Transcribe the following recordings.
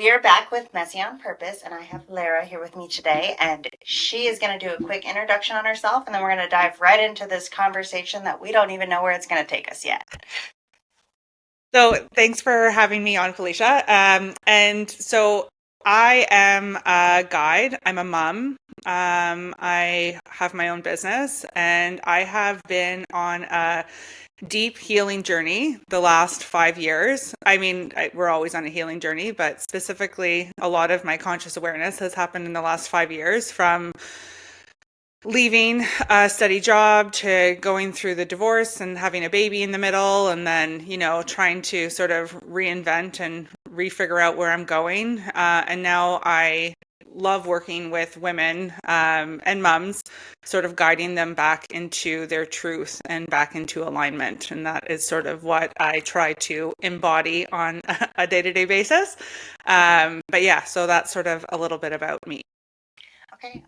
We are back with Messy on Purpose, and I have Lara here with me today, and she is going to do a quick introduction on herself, and then we're going to dive right into this conversation that we don't even know where it's going to take us yet. So thanks for having me on, Felicia. And so I am a guide. I'm a mom. I have my own business, and I have been on a deep healing journey the last 5 years. We're always on a healing journey, but specifically, a lot of my conscious awareness has happened in the last 5 years, from leaving a steady job to going through the divorce and having a baby in the middle, and then, trying to sort of reinvent and refigure out where I'm going. And now I love working with women and mums, sort of guiding them back into their truth and back into alignment. And that is sort of what I try to embody on a day-to-day basis. But yeah, so that's sort of a little bit about me. Okay.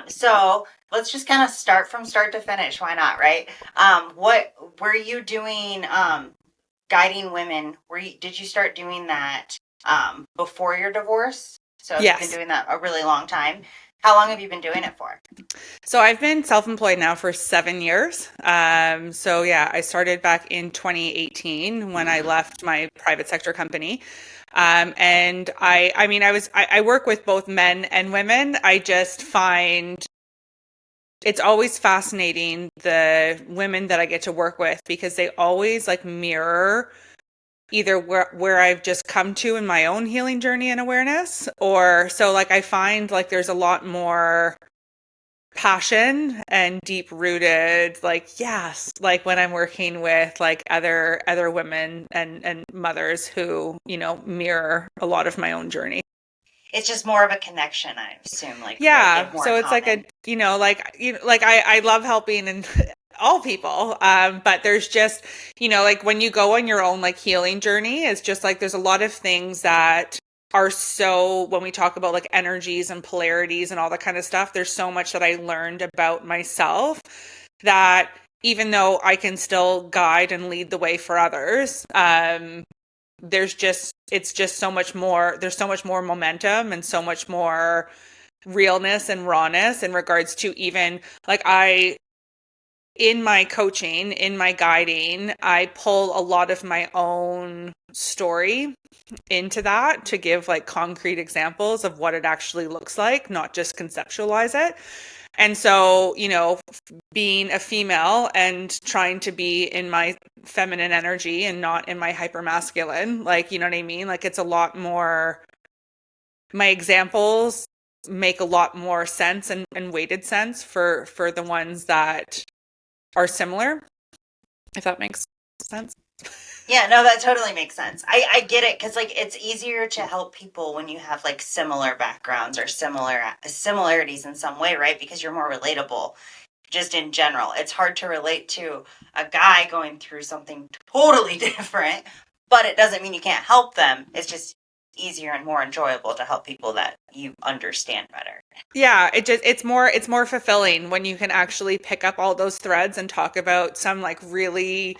So let's just kind of start from start to finish. Why not, right? What were you doing? Guiding women. Did you start doing that before your divorce? So if you've been Yes. doing that a really long time, how long have you been doing it for? So I've been self-employed now for 7 years. So yeah, I started back in 2018 when I left my private sector company. And I work with both men and women. I just find it's always fascinating, the women that I get to work with, because they always like mirror either where I've just come to in my own healing journey and awareness, or so like I find like there's a lot more passion and deep rooted, like, yes, like when I'm working with like other women and mothers who, mirror a lot of my own journey. It's just more of a connection, I assume, like they have Yeah, more in so it's like common. I love helping and all people. But there's just, like when you go on your own like healing journey, it's just like there's a lot of things that are so, when we talk about like energies and polarities and all that kind of stuff, there's so much that I learned about myself that, even though I can still guide and lead the way for others, it's just so much more, there's so much more momentum and so much more realness and rawness in regards to, even like, in my coaching, in my guiding, I pull a lot of my own story into that to give like concrete examples of what it actually looks like, not just conceptualize it. And so, being a female and trying to be in my feminine energy and not in my hyper masculine, like, you know what I mean? Like, it's a lot more, my examples make a lot more sense and weighted sense for the ones that are similar, if that makes sense. Yeah, no, that totally makes sense. I get it because like it's easier to help people when you have like similar backgrounds or similarities in some way, right? Because you're more relatable just in general. It's hard to relate to a guy going through something totally different, but it doesn't mean you can't help them. It's just easier and more enjoyable to help people that you understand better. Yeah, it's more fulfilling when you can actually pick up all those threads and talk about some like really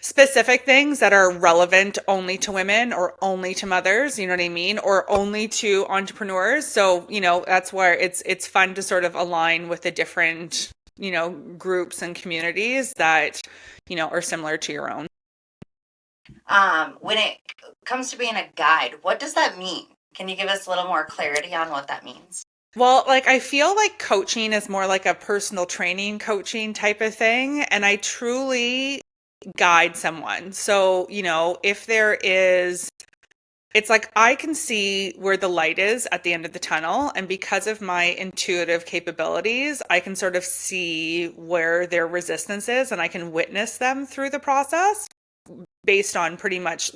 specific things that are relevant only to women or only to mothers, you know what I mean? Or only to entrepreneurs. So, that's where it's fun to sort of align with the different, groups and communities that, are similar to your own. When it comes to being a guide, what does that mean? Can you give us a little more clarity on what that means? Well, like I feel like coaching is more like a personal training coaching type of thing. And I truly guide someone. So, if there is, it's like I can see where the light is at the end of the tunnel. And because of my intuitive capabilities, I can sort of see where their resistance is, and I can witness them through the process based on pretty much,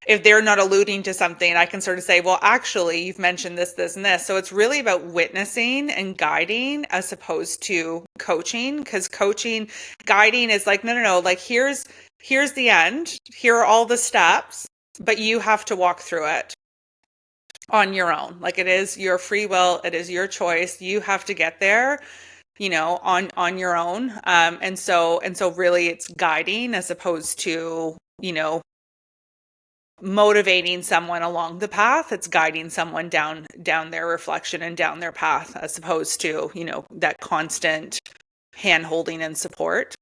if they're not alluding to something, I can sort of say, well, actually, you've mentioned this, this, and this. So it's really about witnessing and guiding as opposed to coaching, because guiding is like, no, no, no, like here's the end. Here are all the steps, but you have to walk through it on your own. Like, it is your free will. It is your choice. You have to get there, on your own. And so really it's guiding as opposed to, motivating someone along the path. It's guiding someone down their reflection and down their path, as opposed to, that constant hand holding and support.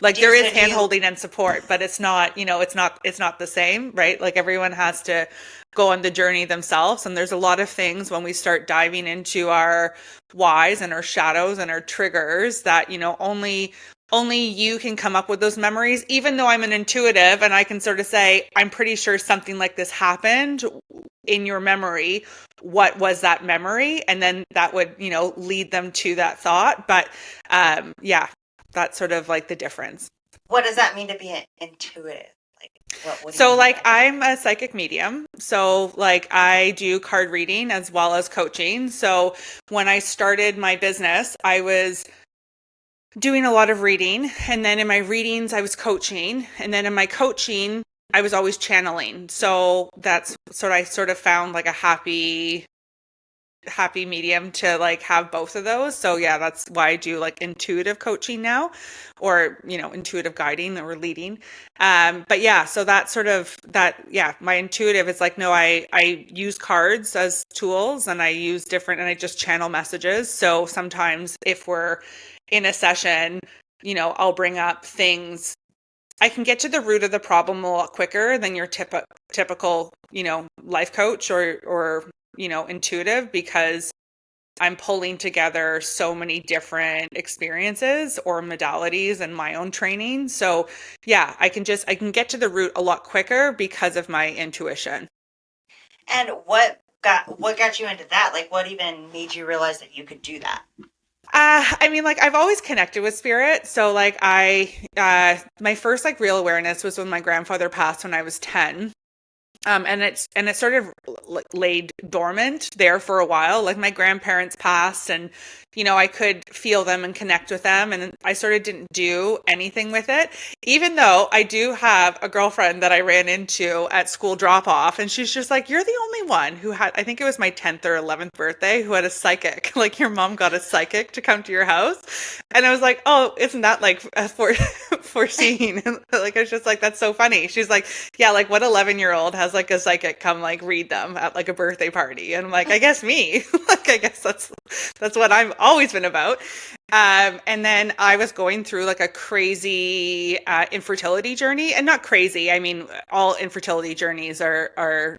Like there is hand holding and support, but it's not, it's not the same, right? Like everyone has to go on the journey themselves. And there's a lot of things when we start diving into our whys and our shadows and our triggers that, only you can come up with those memories, even though I'm an intuitive and I can sort of say, I'm pretty sure something like this happened in your memory. What was that memory? And then that would, lead them to that thought. But yeah, that's sort of like the difference. What does that mean to be intuitive? What so like I'm a psychic medium. So like I do card reading as well as coaching. So when I started my business, I was doing a lot of reading, and then in my readings I was coaching, and then in my coaching I was always channeling. So that's I sort of found like a happy medium to like have both of those. So yeah, that's why I do like intuitive coaching now, or intuitive guiding or leading. But yeah, so that's sort of that. Yeah, my intuitive is like, no, I use cards as tools, and I use different, and I just channel messages. So sometimes if we're in a session, I'll bring up things. I can get to the root of the problem a lot quicker than your typical, life coach or intuitive, because I'm pulling together so many different experiences or modalities in my own training. So yeah, I can get to the root a lot quicker because of my intuition. And what got you into that? Like, what even made you realize that you could do that? I mean, like I've always connected with spirit. So like my first like real awareness was when my grandfather passed when I was 10. And it sort of laid dormant there for a while. Like my grandparents passed, and I could feel them and connect with them, and I sort of didn't do anything with it. Even though I do have a girlfriend that I ran into at school drop off, and she's just like, "You're the only one who had," I think it was my 10th or 11th birthday, who had a psychic. Like your mom got a psychic to come to your house, and I was like, "Oh, isn't that like foreseen?" Like I was just like, "That's so funny." She's like, "Yeah, like what 11-year-old has like a psychic come like read them at like a birthday party?" And I'm like, I guess me. Like I guess that's what I've always been about. And then I was going through like a crazy infertility journey, and not crazy. I mean, all infertility journeys are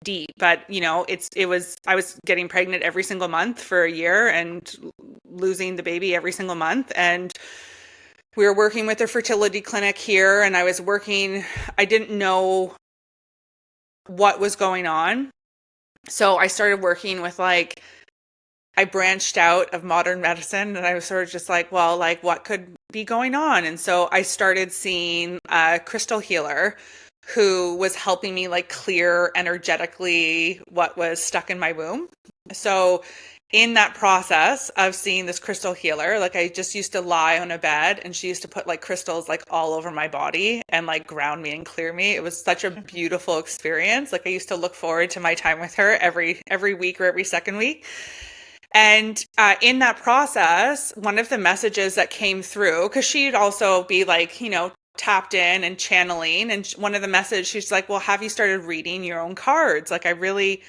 deep, but I was getting pregnant every single month for a year and losing the baby every single month. And we were working with a fertility clinic here, and I didn't know what was going on. So I started working with I branched out of modern medicine, and I was sort of just like, well, like what could be going on? And so I started seeing a crystal healer who was helping me like clear energetically what was stuck in my womb. So in that process of seeing this crystal healer, like I just used to lie on a bed, and she used to put like crystals like all over my body and like ground me and clear me. It was such a beautiful experience. Like I used to look forward to my time with her every week or every second week. And in that process, one of the messages that came through, because she'd also be like, tapped in and channeling. And one of the messages, she's like, well, have you started reading your own cards? Like, I really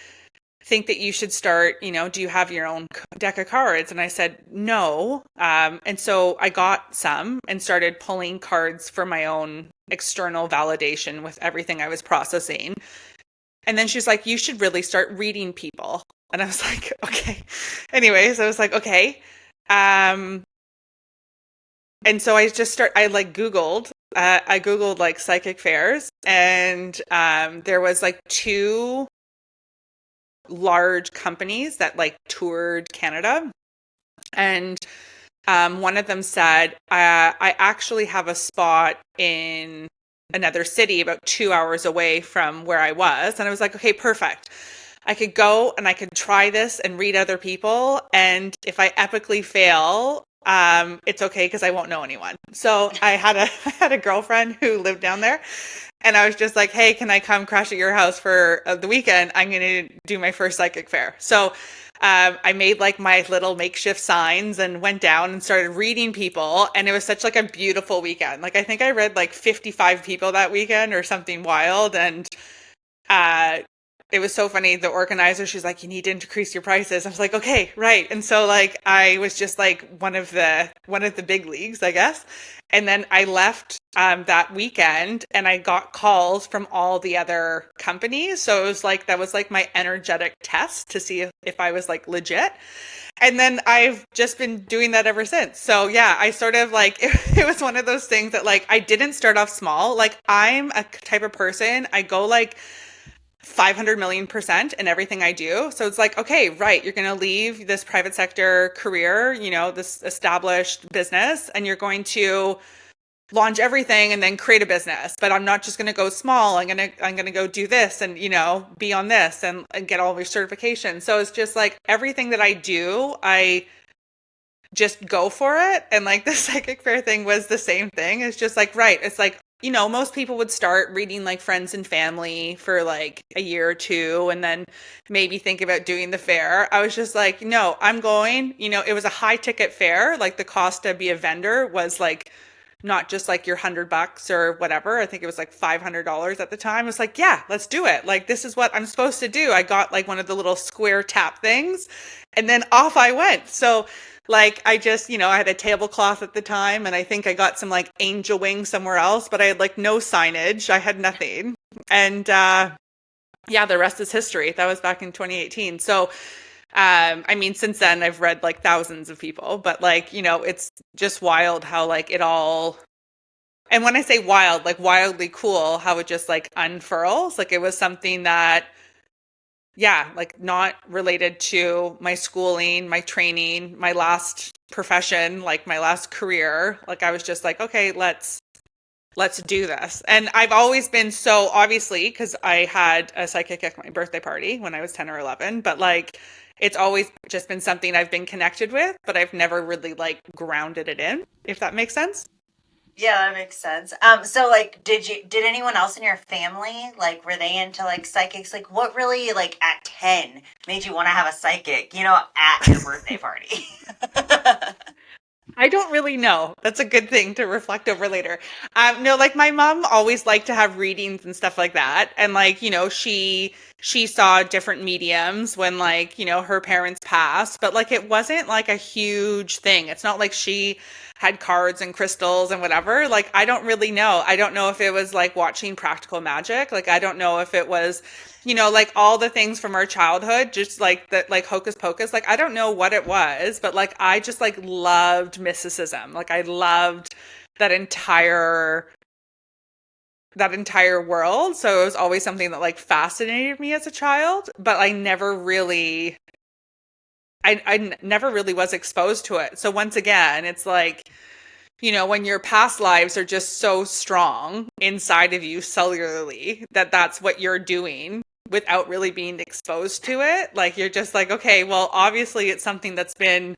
think that you should start, do you have your own deck of cards? And I said, no. And so I got some and started pulling cards for my own external validation with everything I was processing. And then she's like, you should really start reading people. And I was like, okay. Anyways, I was like, okay. And so I Googled like psychic fairs, and there was like 2 large companies that like toured Canada. And one of them said, I actually have a spot in another city about 2 hours away from where I was. And I was like, okay, perfect. I could go and I could try this and read other people. And if I epically fail, it's okay because I won't know anyone. So I had a girlfriend who lived down there, and I was just like, hey, can I come crash at your house for the weekend? I'm going to do my first psychic fair. So I made like my little makeshift signs and went down and started reading people. And it was such like a beautiful weekend. Like I think I read like 55 people that weekend or something wild. And uh, it was so funny. The organizer, she's like, you need to increase your prices. I was like, okay, right. And so like I was just like one of the big leagues, I guess. And then I left that weekend and I got calls from all the other companies. So it was like that was like my energetic test to see if I was like legit. And then I've just been doing that ever since. So yeah, I sort of like it was one of those things that like I didn't start off small. Like I'm a type of person, I go like 500 million% in everything I do. So it's like, okay, right, you're going to leave this private sector career, this established business, and you're going to launch everything and then create a business. But I'm not just going to go small. I'm going to go do this and, be on this and get all of your certifications. So it's just like everything that I do, I just go for it. And like the psychic fair thing was the same thing. It's just like, right. It's like, most people would start reading like friends and family for like a year or two and then maybe think about doing the fair. I was just like, no, I'm going, it was a high ticket fair. Like the cost to be a vendor was like, not just like your $100 or whatever. I think it was like $500 at the time. I was like, yeah, let's do it. Like, this is what I'm supposed to do. I got like one of the little square tap things and then off I went. So like, I just, I had a tablecloth at the time and I think I got some like angel wings somewhere else, but I had like no signage. I had nothing. And, yeah, the rest is history. That was back in 2018. So, I mean, since then I've read like thousands of people, but like, it's just wild how like it all, and when I say wild, like wildly cool, how it just like unfurls. Like it was something that, yeah, like not related to my schooling, my training, my last profession, like my last career. Like I was just like, okay, let's do this. And I've always been so obviously, because I had a psychic at my birthday party when I was 10 or 11, but like it's always just been something I've been connected with, but I've never really like grounded it in, if that makes sense. Yeah, that makes sense. So like, did anyone else in your family, like, were they into like psychics? Like, what really, like, at 10 made you want to have a psychic, at your birthday party? I don't really know. That's a good thing to reflect over later. No, like my mom always liked to have readings and stuff like that. And like, she saw different mediums when like, her parents passed, but like it wasn't like a huge thing. It's not like she had cards and crystals and whatever. Like I don't really know. I don't know if it was like watching Practical Magic. Like I don't know if it was like all the things from our childhood, just like that, like Hocus Pocus. Like, I don't know what it was, but like, I just like loved mysticism. Like, I loved that entire world. So it was always something that like fascinated me as a child, but I never really was exposed to it. So once again, it's like, when your past lives are just so strong inside of you cellularly that that's what you're doing without really being exposed to it. Like you're just like, okay, well, obviously it's something that's been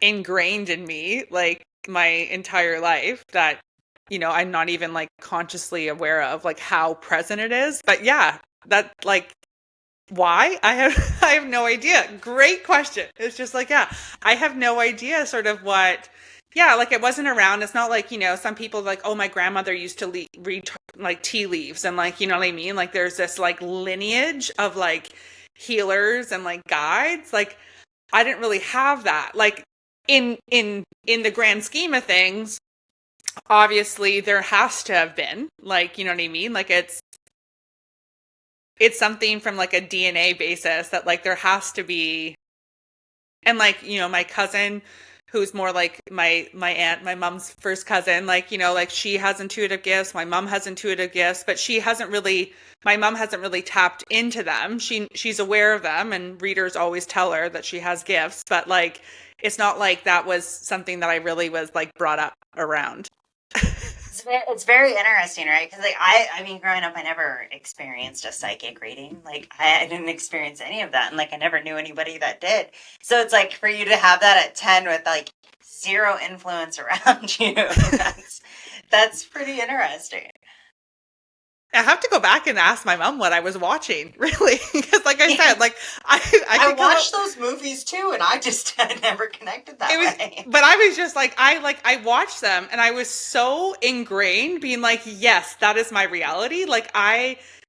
ingrained in me like my entire life that, I'm not even like consciously aware of like how present it is. But yeah, that like why? I have no idea. Great question. It's just like, yeah, I have no idea sort of what, yeah, like it wasn't around. It's not like, some people like, oh, my grandmother used to read like tea leaves and like, you know what I mean? Like there's this like lineage of like healers and like guides. Like I didn't really have that. Like in the grand scheme of things, obviously there has to have been like, you know what I mean? Like it's something from like a DNA basis that like there has to be. And like, my cousin who's more like my aunt, my mom's first cousin, like, like she has intuitive gifts, my mom has intuitive gifts, but my mom hasn't really tapped into them. She's aware of them and readers always tell her that she has gifts, but like it's not like that was something that I really was like brought up around. It's very interesting, right? Because like I mean, growing up, I never experienced a psychic reading. Like I didn't experience any of that, and like I never knew anybody that did. So it's like for you to have that at 10 with like zero influence around you, that's pretty interesting. I have to go back and ask my mom what I was watching, really, because like I said, like I watched those movies too, and I just had never connected that way. But I was just like I watched them, and I was so ingrained, being like, yes, that is my reality. Like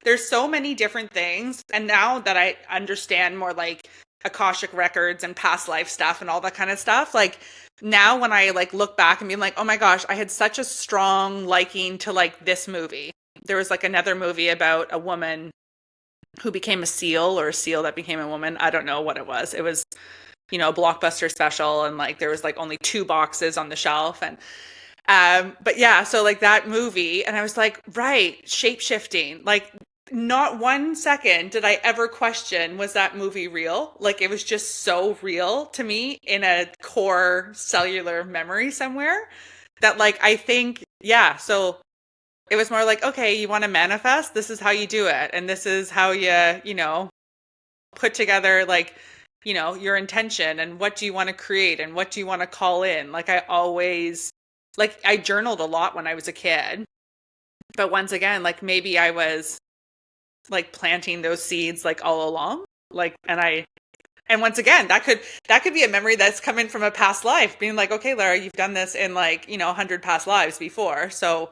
there's so many different things. And now that I understand more like Akashic records and past life stuff and all that kind of stuff, like now when I like look back and be like, oh my gosh, I had such a strong liking to like this movie. There was like another movie about a woman who became a seal, or a seal that became a woman. I don't know what it was. It was, a blockbuster special, and like there was like only 2 boxes on the shelf. And but yeah, so like that movie, and I was like, right, shape shifting. Like not 1 second did I ever question, was that movie real? Like it was just so real to me in a core cellular memory somewhere that like I think, yeah, so it was more like, okay, you want to manifest, this is how you do it, and this is how you put together like your intention, and what do you want to create, and what do you want to call in. Like I always, like I journaled a lot when I was a kid, but once again, like maybe I was like planting those seeds like all along, like, and once again, that could be a memory that's coming from a past life, being like, okay, Lara, you've done this in like 100 past lives before, so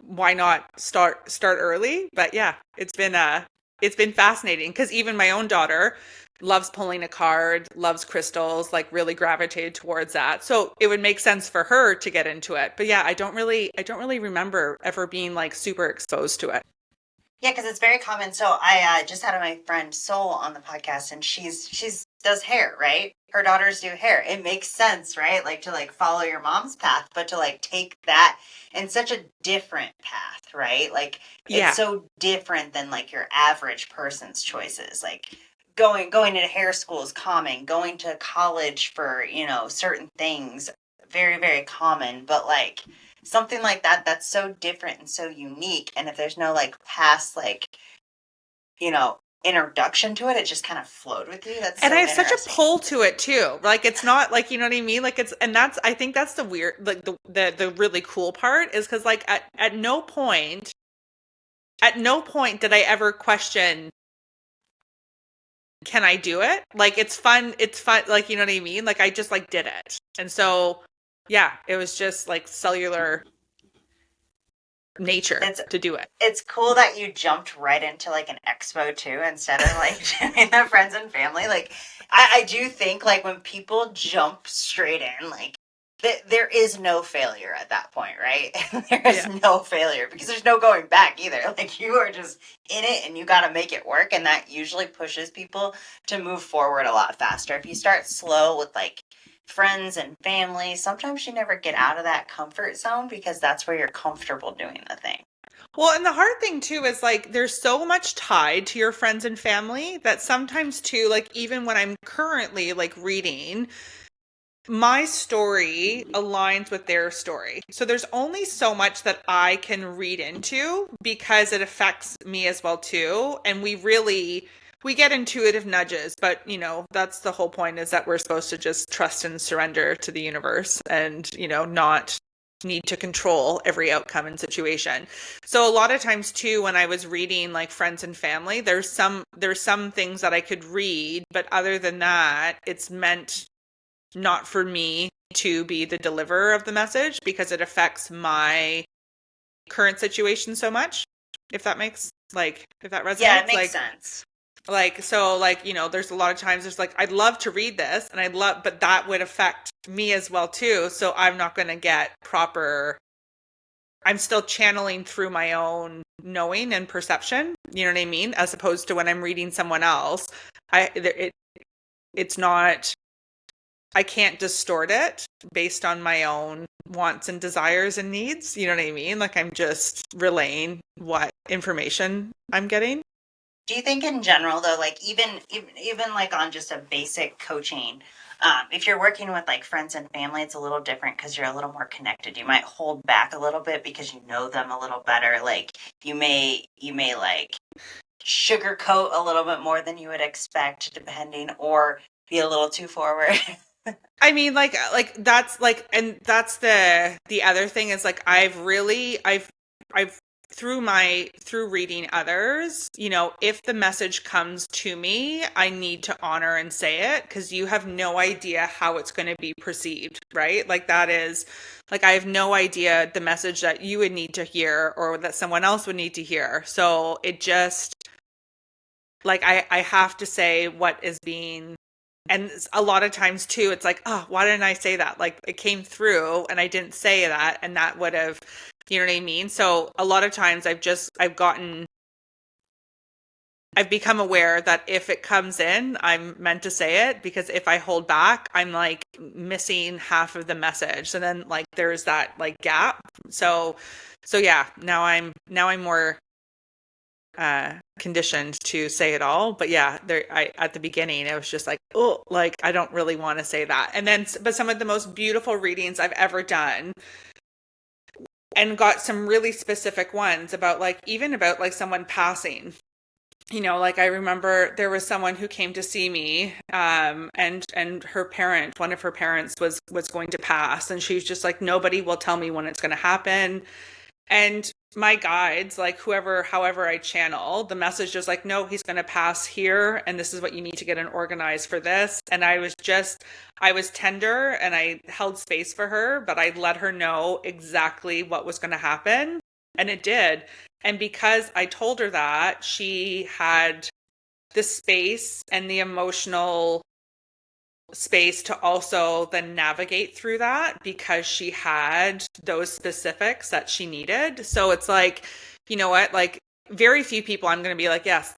why not start early. But yeah, it's been fascinating, because even my own daughter loves pulling a card, loves crystals, like really gravitated towards that. So it would make sense for her to get into it. But yeah, I don't really remember ever being like super exposed to it. Yeah, because it's very common. So I just had my friend Soul on the podcast, and she's does hair, right? Her daughters do hair. It makes sense, right? Like to like follow your mom's path, but to like take that in such a different path, right? Like Yeah. it's so different than like your average person's choices. Like going into hair school is common. Going to college for certain things, very very common. But like something like that, that's so different and so unique. And if there's no like past like introduction to it, it just kind of flowed with you. That's And so I have such a interesting. pull to it too. Like it's not like, you know what I mean? Like and I think that's the weird, like the really cool part is because like at no point did I ever question, can I do it? Like it's fun, like, you know what I mean? Like I just like did it. And so yeah, it was just like cellular nature It's to do it. it's cool that you jumped right into like an expo too, instead of like doing the friends and family. Like I do think like when people jump straight in, like there is no failure at that point, right? There is Yeah. no failure because there's no going back either. Like you are just in it and you got to make it work, and that usually pushes people to move forward a lot faster. If you start slow with like friends and family, sometimes you never get out of that comfort zone because that's where you're comfortable doing the thing. Well, and the hard thing too is like there's so much tied to your friends and family that sometimes too, like even when I'm currently like reading, my story aligns with their story. So there's only so much that I can read into because it affects me as well too. And we get intuitive nudges, but that's the whole point, is that we're supposed to just trust and surrender to the universe, and, not need to control every outcome and situation. So a lot of times too, when I was reading like friends and family, there's some things that I could read, but other than that, it's meant not for me to be the deliverer of the message because it affects my current situation so much. If that makes if that Yeah, it resonates, makes sense. so there's a lot of times there's like, I'd love to read this and but that would affect me as well too. So I'm not going to get proper, I'm still channeling through my own knowing and perception. You know what I mean? As opposed to when I'm reading someone else, it's not, I can't distort it based on my own wants and desires and needs. You know what I mean? Like I'm just relaying what information I'm getting. Do you think in general though, like even like on just a basic coaching, if you're working with like friends and family, it's a little different because you're a little more connected. You might hold back a little bit because you know them a little better. Like you may like sugarcoat a little bit more than you would expect, depending, or be a little too forward. I mean, like that's like, and that's the other thing is like I've through reading others, if the message comes to me, I need to honor and say it, because you have no idea how it's going to be perceived, right? Like that is like, I have no idea the message that you would need to hear or that someone else would need to hear. So it just, like, I have to say what is being, and a lot of times too, it's like, oh, why didn't I say that? Like it came through and I didn't say that, and that would have, you know what I mean? So a lot of times I've become aware that if it comes in, I'm meant to say it, because if I hold back, I'm like missing half of the message. And then like there's that like gap. So yeah, now I'm more conditioned to say it all. But yeah, at the beginning, it was just like, oh, like I don't really want to say that. And then, but some of the most beautiful readings I've ever done, and got some really specific ones about like, even about like someone passing. Like I remember there was someone who came to see me, and one of her parents was going to pass, and she's just like, nobody will tell me when it's going to happen. And my guides, like however I channel, the message is like, no, he's going to pass here, and this is what you need to get and organized for this. And I was tender, and I held space for her, but I let her know exactly what was going to happen. And it did. And because I told her that, she had the space and the emotional space to also then navigate through that, because she had those specifics that she needed. So it's like, you know what, like very few people I'm going to be like, yes,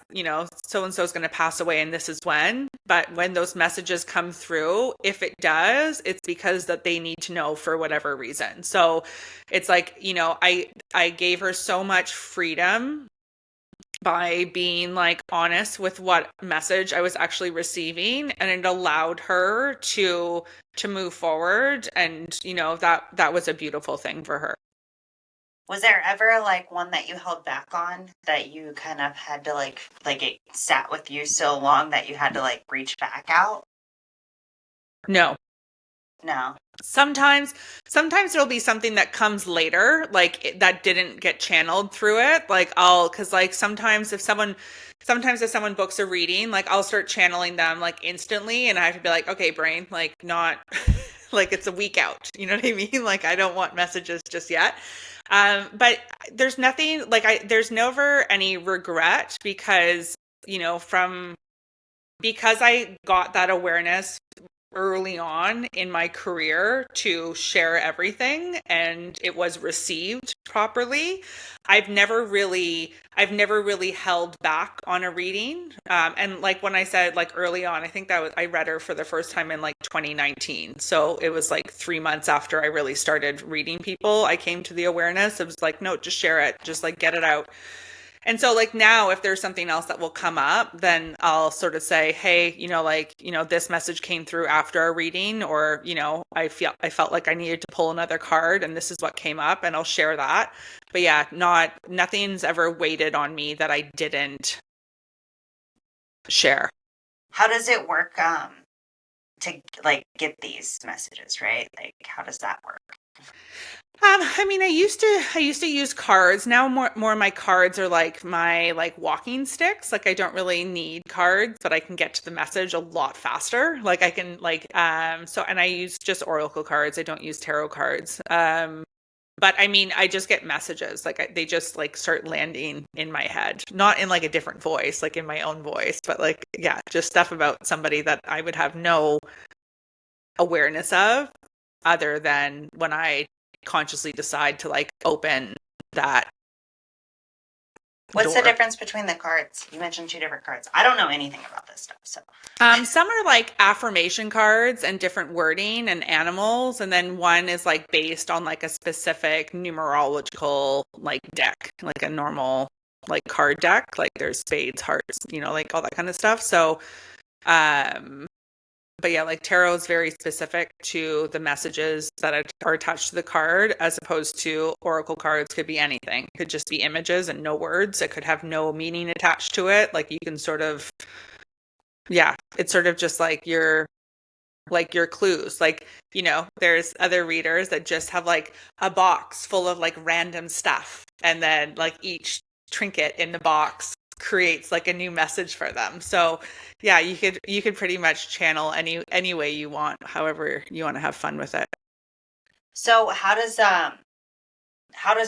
so and so is going to pass away and this is when. But when those messages come through, if it does, it's because that they need to know for whatever reason. So it's like, I gave her so much freedom by being like honest with what message I was actually receiving, and it allowed her to move forward. And that was a beautiful thing for her. Was there ever like one that you held back on, that you kind of had to like it sat with you so long that you had to like reach back out? No. No. Sometimes it'll be something that comes later, like that didn't get channeled through it. Like cause like sometimes if someone books a reading, like I'll start channeling them like instantly, and I have to be like, okay, brain, like not like it's a week out. You know what I mean? Like I don't want messages just yet. But there's nothing like there's never any regret, because, because I got that awareness early on in my career to share everything, and it was received properly. I've never really held back on a reading. And like when I said like early on, I think I read her for the first time in like 2019. So it was like 3 months after I really started reading people, I came to the awareness. It was like, no, just share it, just like get it out. And so like now, if there's something else that will come up, then I'll sort of say, hey, this message came through after our reading, or, I felt like I needed to pull another card and this is what came up, and I'll share that. But yeah, nothing's ever waited on me that I didn't share. How does it work to like get these messages, right? Like how does that work? I mean, I used to use cards. Now more of my cards are like my like walking sticks. Like I don't really need cards, but I can get to the message a lot faster. Like I can like and I use just oracle cards. I don't use tarot cards. But I mean, I just get messages. Like they just like start landing in my head, not in like a different voice, like in my own voice, but like yeah, just stuff about somebody that I would have no awareness of, other than when I consciously decide to like open that. What's the difference between the cards? You mentioned 2 different cards. I don't know anything about this stuff. So some are like affirmation cards and different wording and animals, and then one is like based on like a specific numerological like deck, like a normal like card deck. Like there's spades, hearts, like all that kind of stuff. So but yeah, like tarot is very specific to the messages that are attached to the card, as opposed to oracle cards could be anything. It could just be images and no words. It could have no meaning attached to it. Like you can sort of, yeah, it's sort of just like you're like your clues. Like, there's other readers that just have like a box full of like random stuff. And then like each trinket in the box creates like a new message for them. So yeah, you could pretty much channel any way you want, however you want to have fun with it. So how does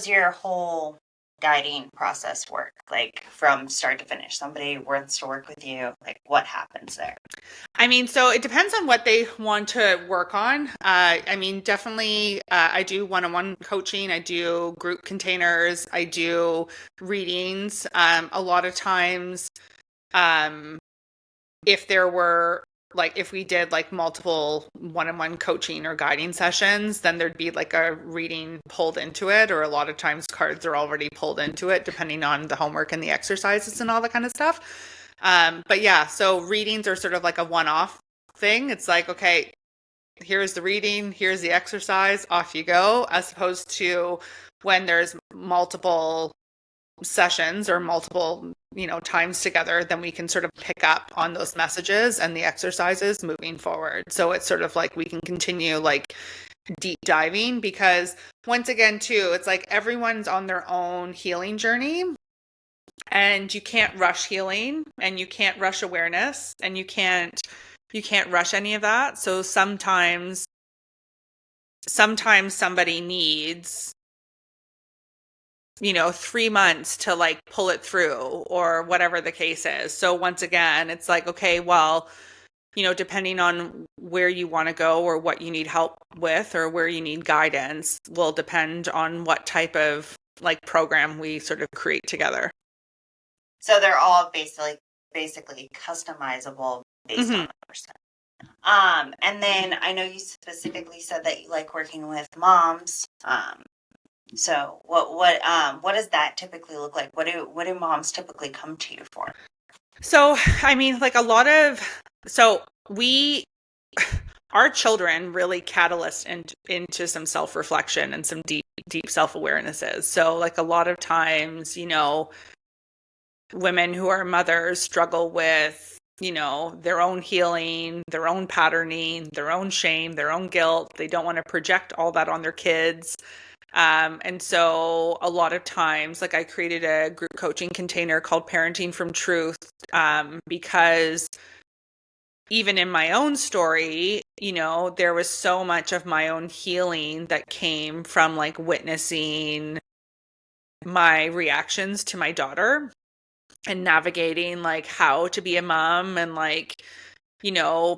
your whole guiding process work? Like from start to finish, somebody wants to work with you, like what happens there? I mean, so it depends on what they want to work on. I mean, definitely, I do one-on-one coaching. I do group containers. I do readings. A lot of times, um, if there were like if we did like multiple one-on-one coaching or guiding sessions, then there'd be like a reading pulled into it, or a lot of times cards are already pulled into it, depending on the homework and the exercises and all that kind of stuff. But yeah, so readings are sort of like a one-off thing. It's like, okay, here's the reading, here's the exercise, off you go, as opposed to when there's multiple sessions or multiple times together, then we can sort of pick up on those messages and the exercises moving forward. So it's sort of like we can continue like deep diving, because once again too, it's like everyone's on their own healing journey, and you can't rush healing, and you can't rush awareness, and you can't rush any of that. So sometimes somebody needs 3 months to like pull it through, or whatever the case is. So once again, it's like, okay, well, depending on where you want to go or what you need help with or where you need guidance will depend on what type of like program we sort of create together. So they're all basically customizable based on the person. And then I know you specifically said that you like working with moms. So what does that typically look like? What do moms typically come to you for? So, I mean, like our children really catalyst into some self-reflection and some deep self-awarenesses. So like a lot of times, women who are mothers struggle with, their own healing, their own patterning, their own shame, their own guilt. They don't want to project all that on their kids. And so a lot of times, like I created a group coaching container called Parenting from Truth, because even in my own story, there was so much of my own healing that came from like witnessing my reactions to my daughter and navigating like how to be a mom, and like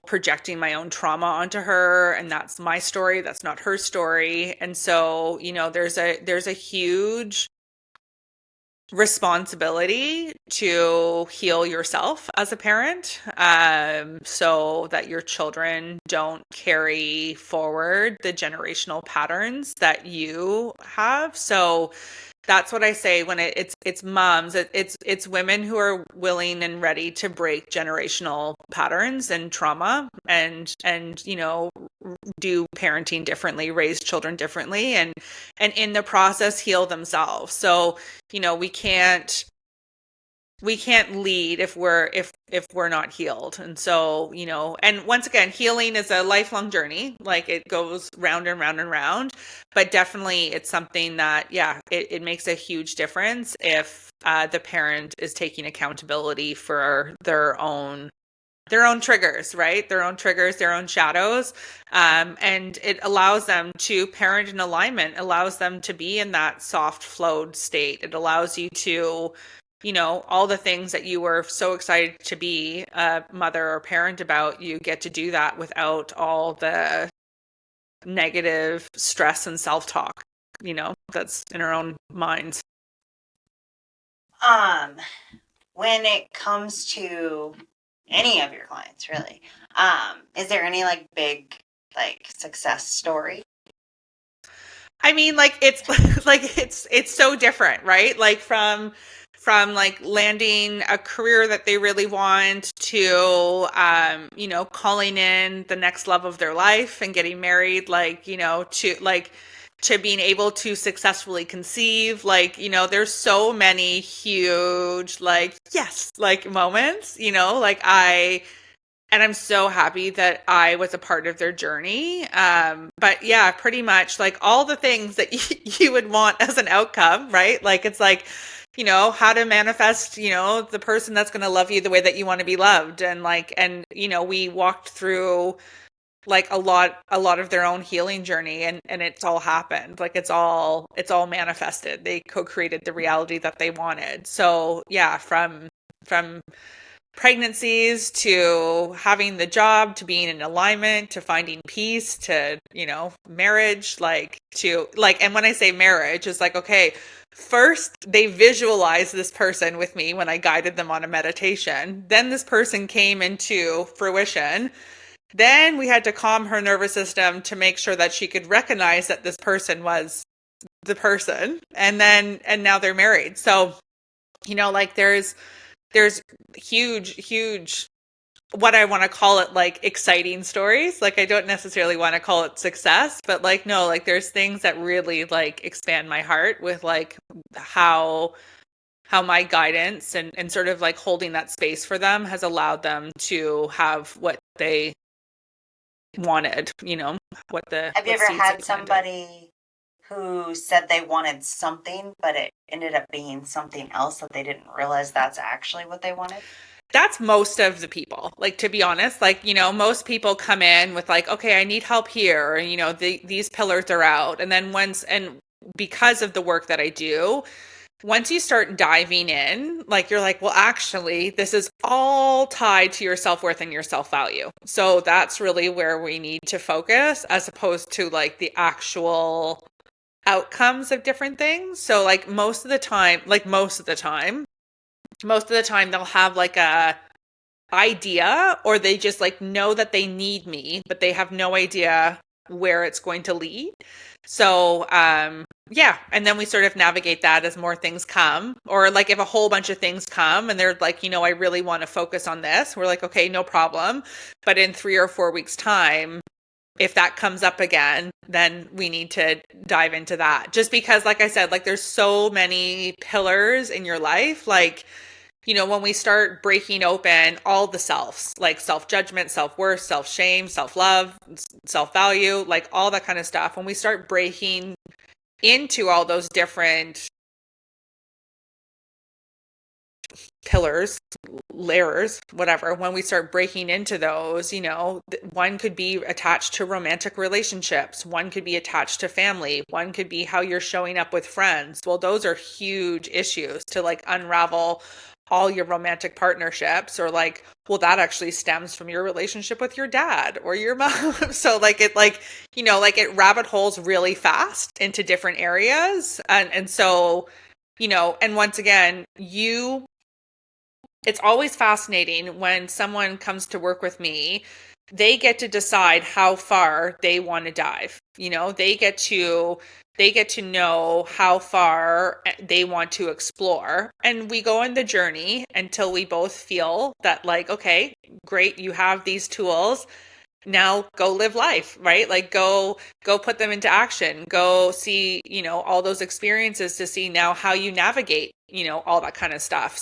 projecting my own trauma onto her. And that's my story. That's not her story. And so, there's a huge responsibility to heal yourself as a parent, so that your children don't carry forward the generational patterns that you have. So that's what I say when it's moms. It's women who are willing and ready to break generational patterns and trauma, and do parenting differently, raise children differently, and in the process heal themselves. So we can't lead if we're not healed. And so, and once again, healing is a lifelong journey. Like it goes round and round and round, but definitely it's something that, yeah, it makes a huge difference if the parent is taking accountability for their own triggers, right? Their own triggers, their own shadows. And it allows them to parent in alignment, allows them to be in that soft flowed state. It allows you to, all the things that you were so excited to be a mother or parent about, you get to do that without all the negative stress and self-talk, that's in our own minds. When it comes to any of your clients, really, is there any like big like success story? I mean, like it's like it's so different, right? Like from like landing a career that they really want to calling in the next love of their life and getting married, to being able to successfully conceive. There's so many huge yes moments. And I'm so happy that I was a part of their journey. But yeah, pretty much like all the things that you would want as an outcome, right? Like it's like, how to manifest, the person that's going to love you the way that you want to be loved. And like, and, we walked through like a lot of their own healing journey, and it's all happened. Like it's all manifested. They co-created the reality that they wanted. So yeah, from pregnancies to having the job to being in alignment to finding peace to marriage, like to like, and when I say marriage, it's like, okay, first they visualized this person with me when I guided them on a meditation, then this person came into fruition, then we had to calm her nervous system to make sure that she could recognize that this person was the person, and now they're married. So like there's huge, what I want to call it, like exciting stories. Like I don't necessarily want to call it success, but like no, like there's things that really like expand my heart with like how my guidance and sort of like holding that space for them has allowed them to have what they wanted, Have you what ever seeds they had planted. somebody who said they wanted something, but it ended up being something else that they didn't realize that's actually what they wanted? That's most of the people. Like, to be honest, like, most people come in with like, okay, I need help here. Or, these pillars are out. And then and because of the work that I do, once you start diving in, like, you're like, well, actually, this is all tied to your self-worth and your self-value. So that's really where we need to focus, as opposed to like the actual outcomes of different things. So like most of the time they'll have like a idea, or they just like know that they need me, but they have no idea where it's going to lead. So yeah, and then we sort of navigate that as more things come, or like if a whole bunch of things come and they're like, I really want to focus on this, we're like, okay, no problem, but in 3 or 4 weeks time, if that comes up again, then we need to dive into that. Just because, like I said, like there's so many pillars in your life. Like, when we start breaking open all the selves, like self-judgment, self-worth, self-shame, self-love, self-value, like all that kind of stuff, when we start breaking into all those different pillars, layers, whatever, when we start breaking into those, one could be attached to romantic relationships, one could be attached to family, one could be how you're showing up with friends. Well, those are huge issues to like unravel all your romantic partnerships, or like, well, that actually stems from your relationship with your dad or your mom. So like it rabbit holes really fast into different areas. And so, and once again, it's always fascinating when someone comes to work with me. They get to decide how far they want to dive. They get to know how far they want to explore. And we go on the journey until we both feel that like, okay, great, you have these tools. Now go live life, right? Like go put them into action. Go see, all those experiences to see now how you navigate, all that kind of stuff.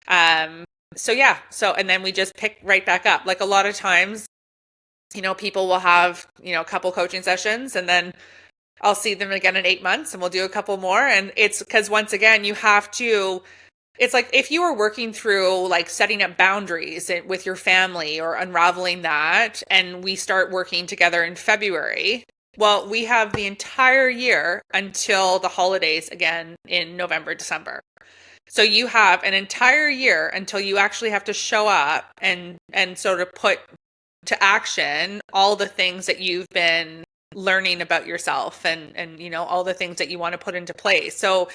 Um, so yeah, and then we just pick right back up. Like a lot of times, people will have, a couple coaching sessions, and then I'll see them again in 8 months and we'll do a couple more. And it's because once again, it's like if you were working through like setting up boundaries with your family or unraveling that, and we start working together in February. Well, we have the entire year until the holidays again in November, December. So you have an entire year until you actually have to show up and sort of put to action all the things that you've been learning about yourself, and all the things that you want to put into place. So,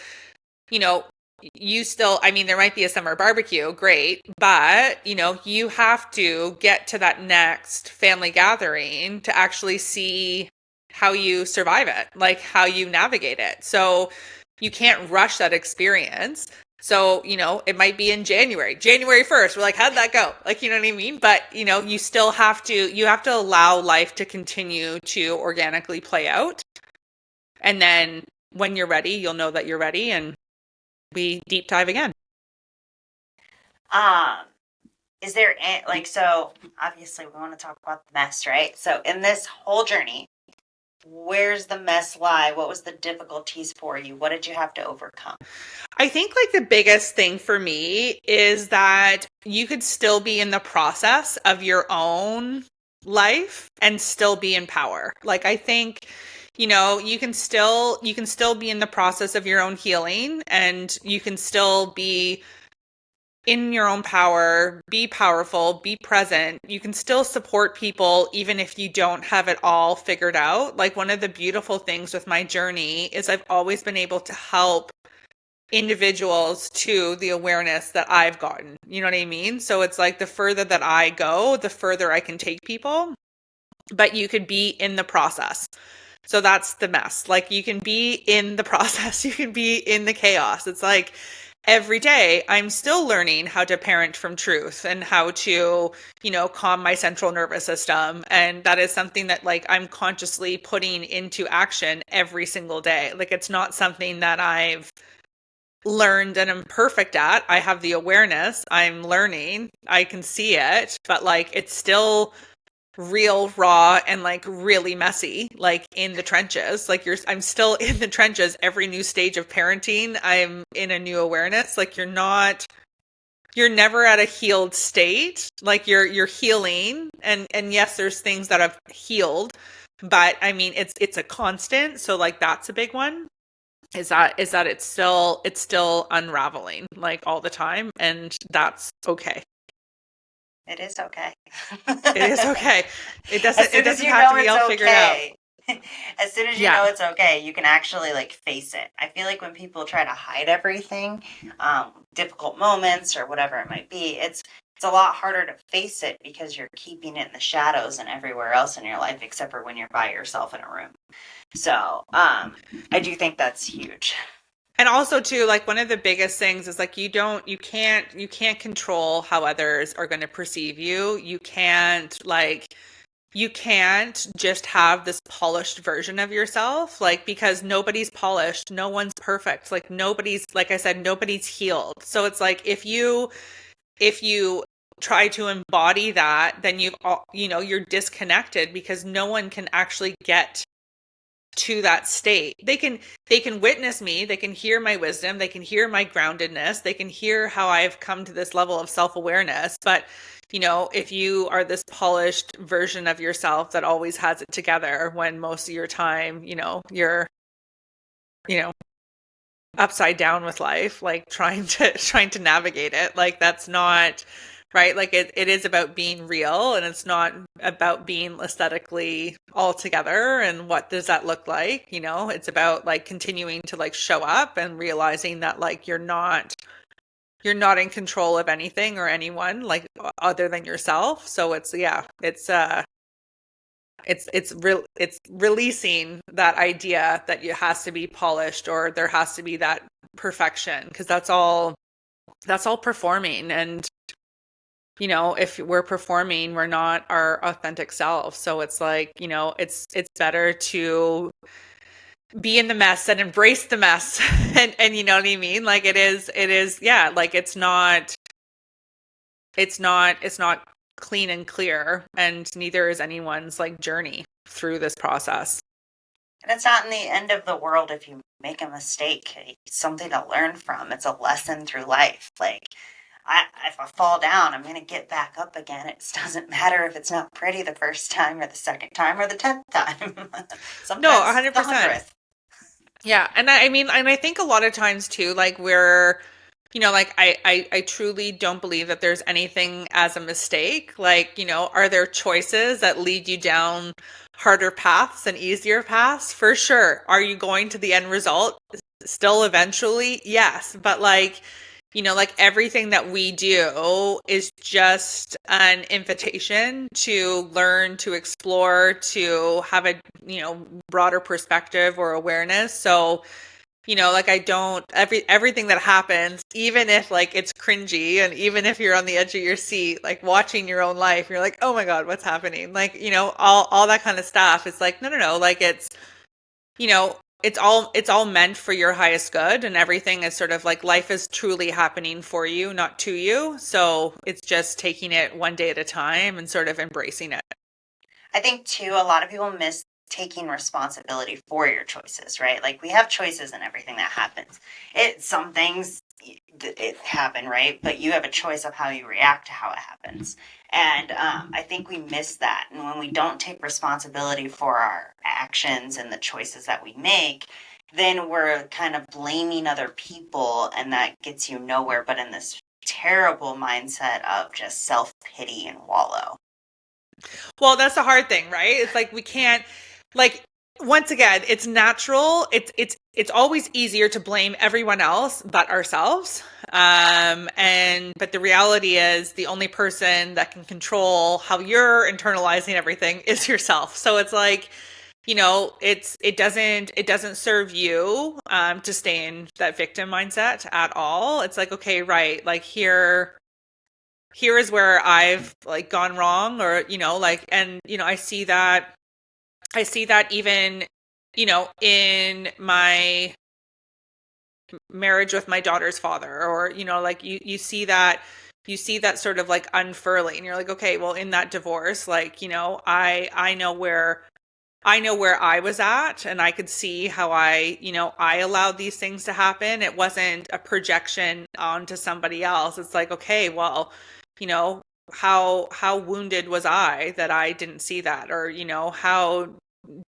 you know, you still, I mean, there might be a summer barbecue, great, but you have to get to that next family gathering to actually see how you survive it, like how you navigate it. So you can't rush that experience. So, it might be in January 1st. We're like, how'd that go? Like, you know what I mean? But, you have to allow life to continue to organically play out. And then when you're ready, you'll know that you're ready, and we deep dive again. Um, is there like, so obviously we want to talk about the mess, right? So in this whole journey, where's the mess lie? What was the difficulties for you? What did you have to overcome? I think like the biggest thing for me is that you could still be in the process of your own life and still be in power. Like I think, you can still be in the process of your own healing, and you can still be in your own power, be powerful, be present. You can still support people even if you don't have it all figured out. Like one of the beautiful things with my journey is I've always been able to help individuals to the awareness that I've gotten. You know what I mean? So it's like the further that I go, the further I can take people, but you could be in the process. So that's the mess. Like you can be in the process, you can be in the chaos. It's like every day I'm still learning how to parent from truth and how to, calm my central nervous system. And that is something that like I'm consciously putting into action every single day. Like it's not something that I've learned and am perfect at. I have the awareness, I'm learning, I can see it, but like it's still real raw and like really messy, like in the trenches. Like I'm still in the trenches every new stage of parenting. I'm in a new awareness. Like you're never at a healed state. Like you're healing, and yes, there's things that have healed, but I mean it's a constant. So like that's a big one. Is that it's still unraveling like all the time, and that's okay. It is okay. It is okay. It As doesn't soon it as doesn't you have to know be it's all figured out. okay. As soon as you know Yeah. it's okay, you can actually like face it. I feel like when people try to hide everything, difficult moments or whatever it might be, it's a lot harder to face it because you're keeping it in the shadows and everywhere else in your life except for when you're by yourself in a room. So, I do think that's huge. And also too, like one of the biggest things is like you can't control how others are going to perceive you. You can't just have this polished version of yourself, like because nobody's polished, no one's perfect. Like nobody's, like I said, nobody's healed. So it's like if you try to embody that, then you're disconnected because no one can actually get to that state. They can witness me, they can hear my wisdom, they can hear my groundedness, they can hear how I've come to this level of self-awareness. But if you are this polished version of yourself that always has it together when most of your time, you're, you know, upside down with life, like trying to navigate it, like that's not right. Like it is about being real, and it's not about being aesthetically all together. And what does that look like? It's about like continuing to like show up and realizing that like you're not in control of anything or anyone, like other than yourself. So it's releasing that idea that it has to be polished or there has to be that perfection, because that's all performing. And if we're performing, we're not our authentic self. So it's like, it's better to be in the mess and embrace the mess. And you know what I mean? Like it is, yeah, like it's not clean and clear, and neither is anyone's like journey through this process. And it's not in the end of the world if you make a mistake. It's something to learn from. It's a lesson through life. Like, if I fall down, I'm going to get back up again. It doesn't matter if it's not pretty the first time or the second time or the 10th time. No, Sometimes the 100%. 100th. Yeah. And I mean, and I think a lot of times too, like like I truly don't believe that there's anything as a mistake. Like, are there choices that lead you down harder paths and easier paths? For sure. Are you going to the end result still eventually? Yes. But like everything that we do is just an invitation to learn, to explore, to have a, broader perspective or awareness. So, like I don't everything that happens, even if like it's cringy and even if you're on the edge of your seat, like watching your own life, you're like, oh my God, what's happening? Like, all that kind of stuff. It's like, no, like you know, it's all meant for your highest good, and everything is sort of like life is truly happening for you, not to you. So it's just taking it one day at a time and sort of embracing it. I think too, a lot of people miss taking responsibility for your choices, right? Like we have choices in everything that happens. Some things it happen, right? But you have a choice of how you react to how it happens. And I think we miss that. And when we don't take responsibility for our actions and the choices that we make, then we're kind of blaming other people, and that gets you nowhere but in this terrible mindset of just self pity and wallow. Well, that's the hard thing, right? It's like we can't, like, once again, it's natural. It's always easier to blame everyone else but ourselves. But the reality is the only person that can control how you're internalizing everything is yourself. So it's like, it doesn't serve you to stay in that victim mindset at all. It's like, okay, right, like here is where I've like gone wrong, or like, and I see that even in my marriage with my daughter's father, or like you see that sort of like unfurling. You're like, okay, well, in that divorce, like, I know where I was at, and I could see how I allowed these things to happen. It wasn't a projection onto somebody else. It's like, okay, well, you know, how wounded was I that I didn't see that? Or, how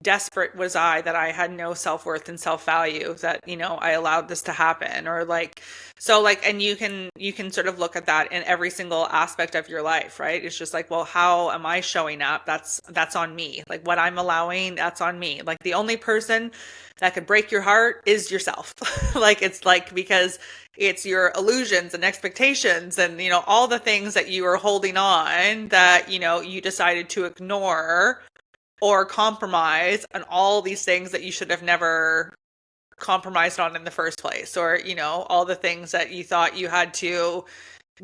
desperate was I that I had no self-worth and self-value, that I allowed this to happen? Or like, so like, and you can sort of look at that in every single aspect of your life, right? It's just like, well, how am I showing up? That's on me. Like what I'm allowing, that's on me. Like the only person that could break your heart is yourself. Like it's like, because it's your illusions and expectations and all the things that you are holding on, that you decided to ignore or compromise on, all these things that you should have never compromised on in the first place, or all the things that you thought you had to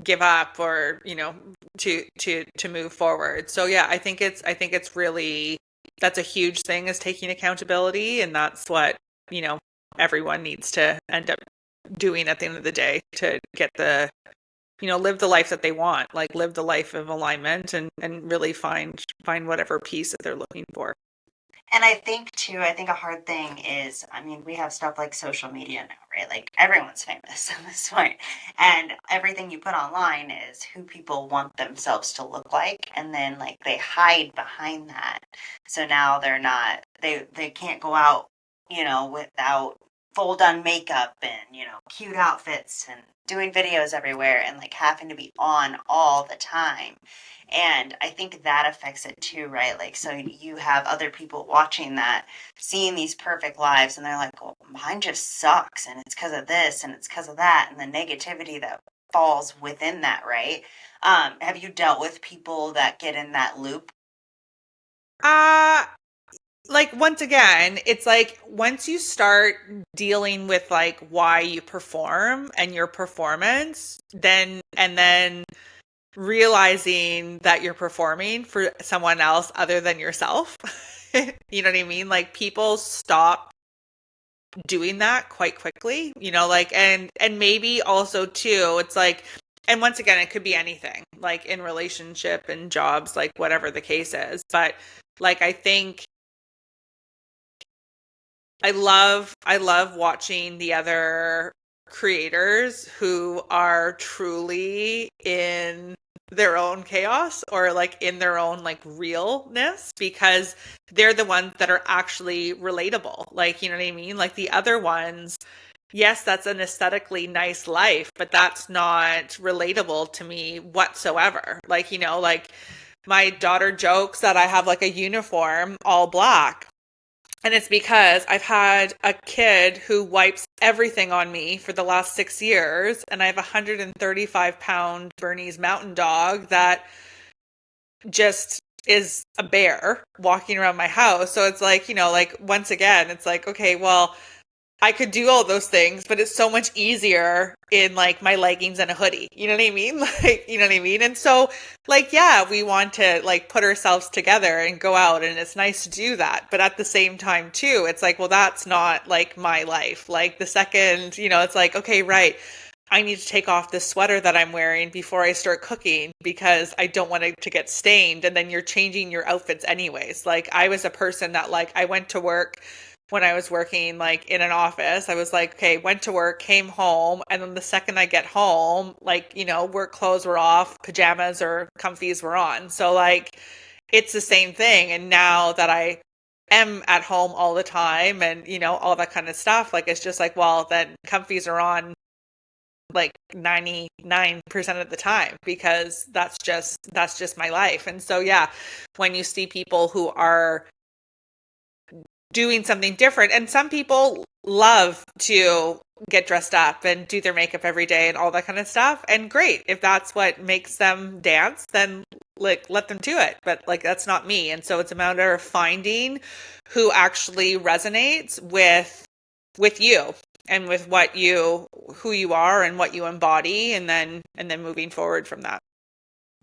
give up, or to move forward. So yeah, I think it's really, that's a huge thing, is taking accountability, and that's what everyone needs to end up doing at the end of the day, to get live the life that they want, like live the life of alignment, and really find whatever peace that they're looking for. And I think a hard thing is, I mean, we have stuff like social media now, right? Like everyone's famous at this point. And everything you put online is who people want themselves to look like. And then like they hide behind that. So now they can't go out, without full done makeup and, cute outfits and doing videos everywhere and like having to be on all the time. And I think that affects it too, right? Like, so you have other people watching that, seeing these perfect lives, and they're like, well, mine just sucks, and it's because of this, and it's because of that, and the negativity that falls within that, right? Have you dealt with people that get in that loop? Uh like, once again, it's like once you start dealing with like why you perform and your performance, then realizing that you're performing for someone else other than yourself. You know what I mean? Like people stop doing that quite quickly, like, and maybe also too, it's like, and once again, it could be anything, like in relationship and jobs, like whatever the case is. But like, I think I love watching the other creators who are truly in their own chaos, or like in their own like realness, because they're the ones that are actually relatable. Like, you know what I mean? Like the other ones, yes, that's an aesthetically nice life, but that's not relatable to me whatsoever. Like, like my daughter jokes that I have like a uniform all black. And it's because I've had a kid who wipes everything on me for the last 6 years. And I have a 135-pound Bernese mountain dog that just is a bear walking around my house. So it's like, like once again, it's like, okay, well, I could do all those things, but it's so much easier in like my leggings and a hoodie. You know what I mean? Like, you know what I mean? And so, like, yeah, we want to like put ourselves together and go out, and it's nice to do that. But at the same time, too, it's like, well, that's not like my life. Like, the second, it's like, okay, right. I need to take off this sweater that I'm wearing before I start cooking because I don't want it to get stained. And then you're changing your outfits anyways. Like, I was a person that like I went to work when I was working like in an office. I was like, okay, went to work, came home, and then the second I get home, like, work clothes were off, pajamas or comfies were on. So like it's the same thing. And now that I am at home all the time and all that kind of stuff, like it's just like, well, then comfies are on like 99% of the time because that's just my life. And so yeah, when you see people who are doing something different, and some people love to get dressed up and do their makeup every day and all that kind of stuff, and great, if that's what makes them dance, then like let them do it. But like that's not me. And so it's a matter of finding who actually resonates with you and with who you are and what you embody, and then moving forward from that.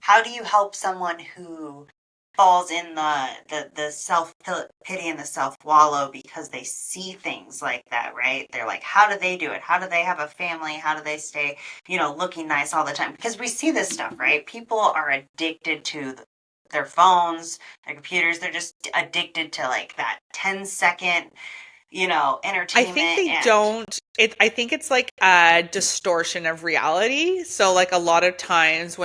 How do you help someone who falls in the self pity and the self wallow because they see things like that, right? They're like, how do they do it? How do they have a family? How do they stay, looking nice all the time? Because we see this stuff, right? People are addicted to their phones, their computers. They're just addicted to like that 10-second entertainment. I think they don't. I think it's like a distortion of reality. So like a lot of times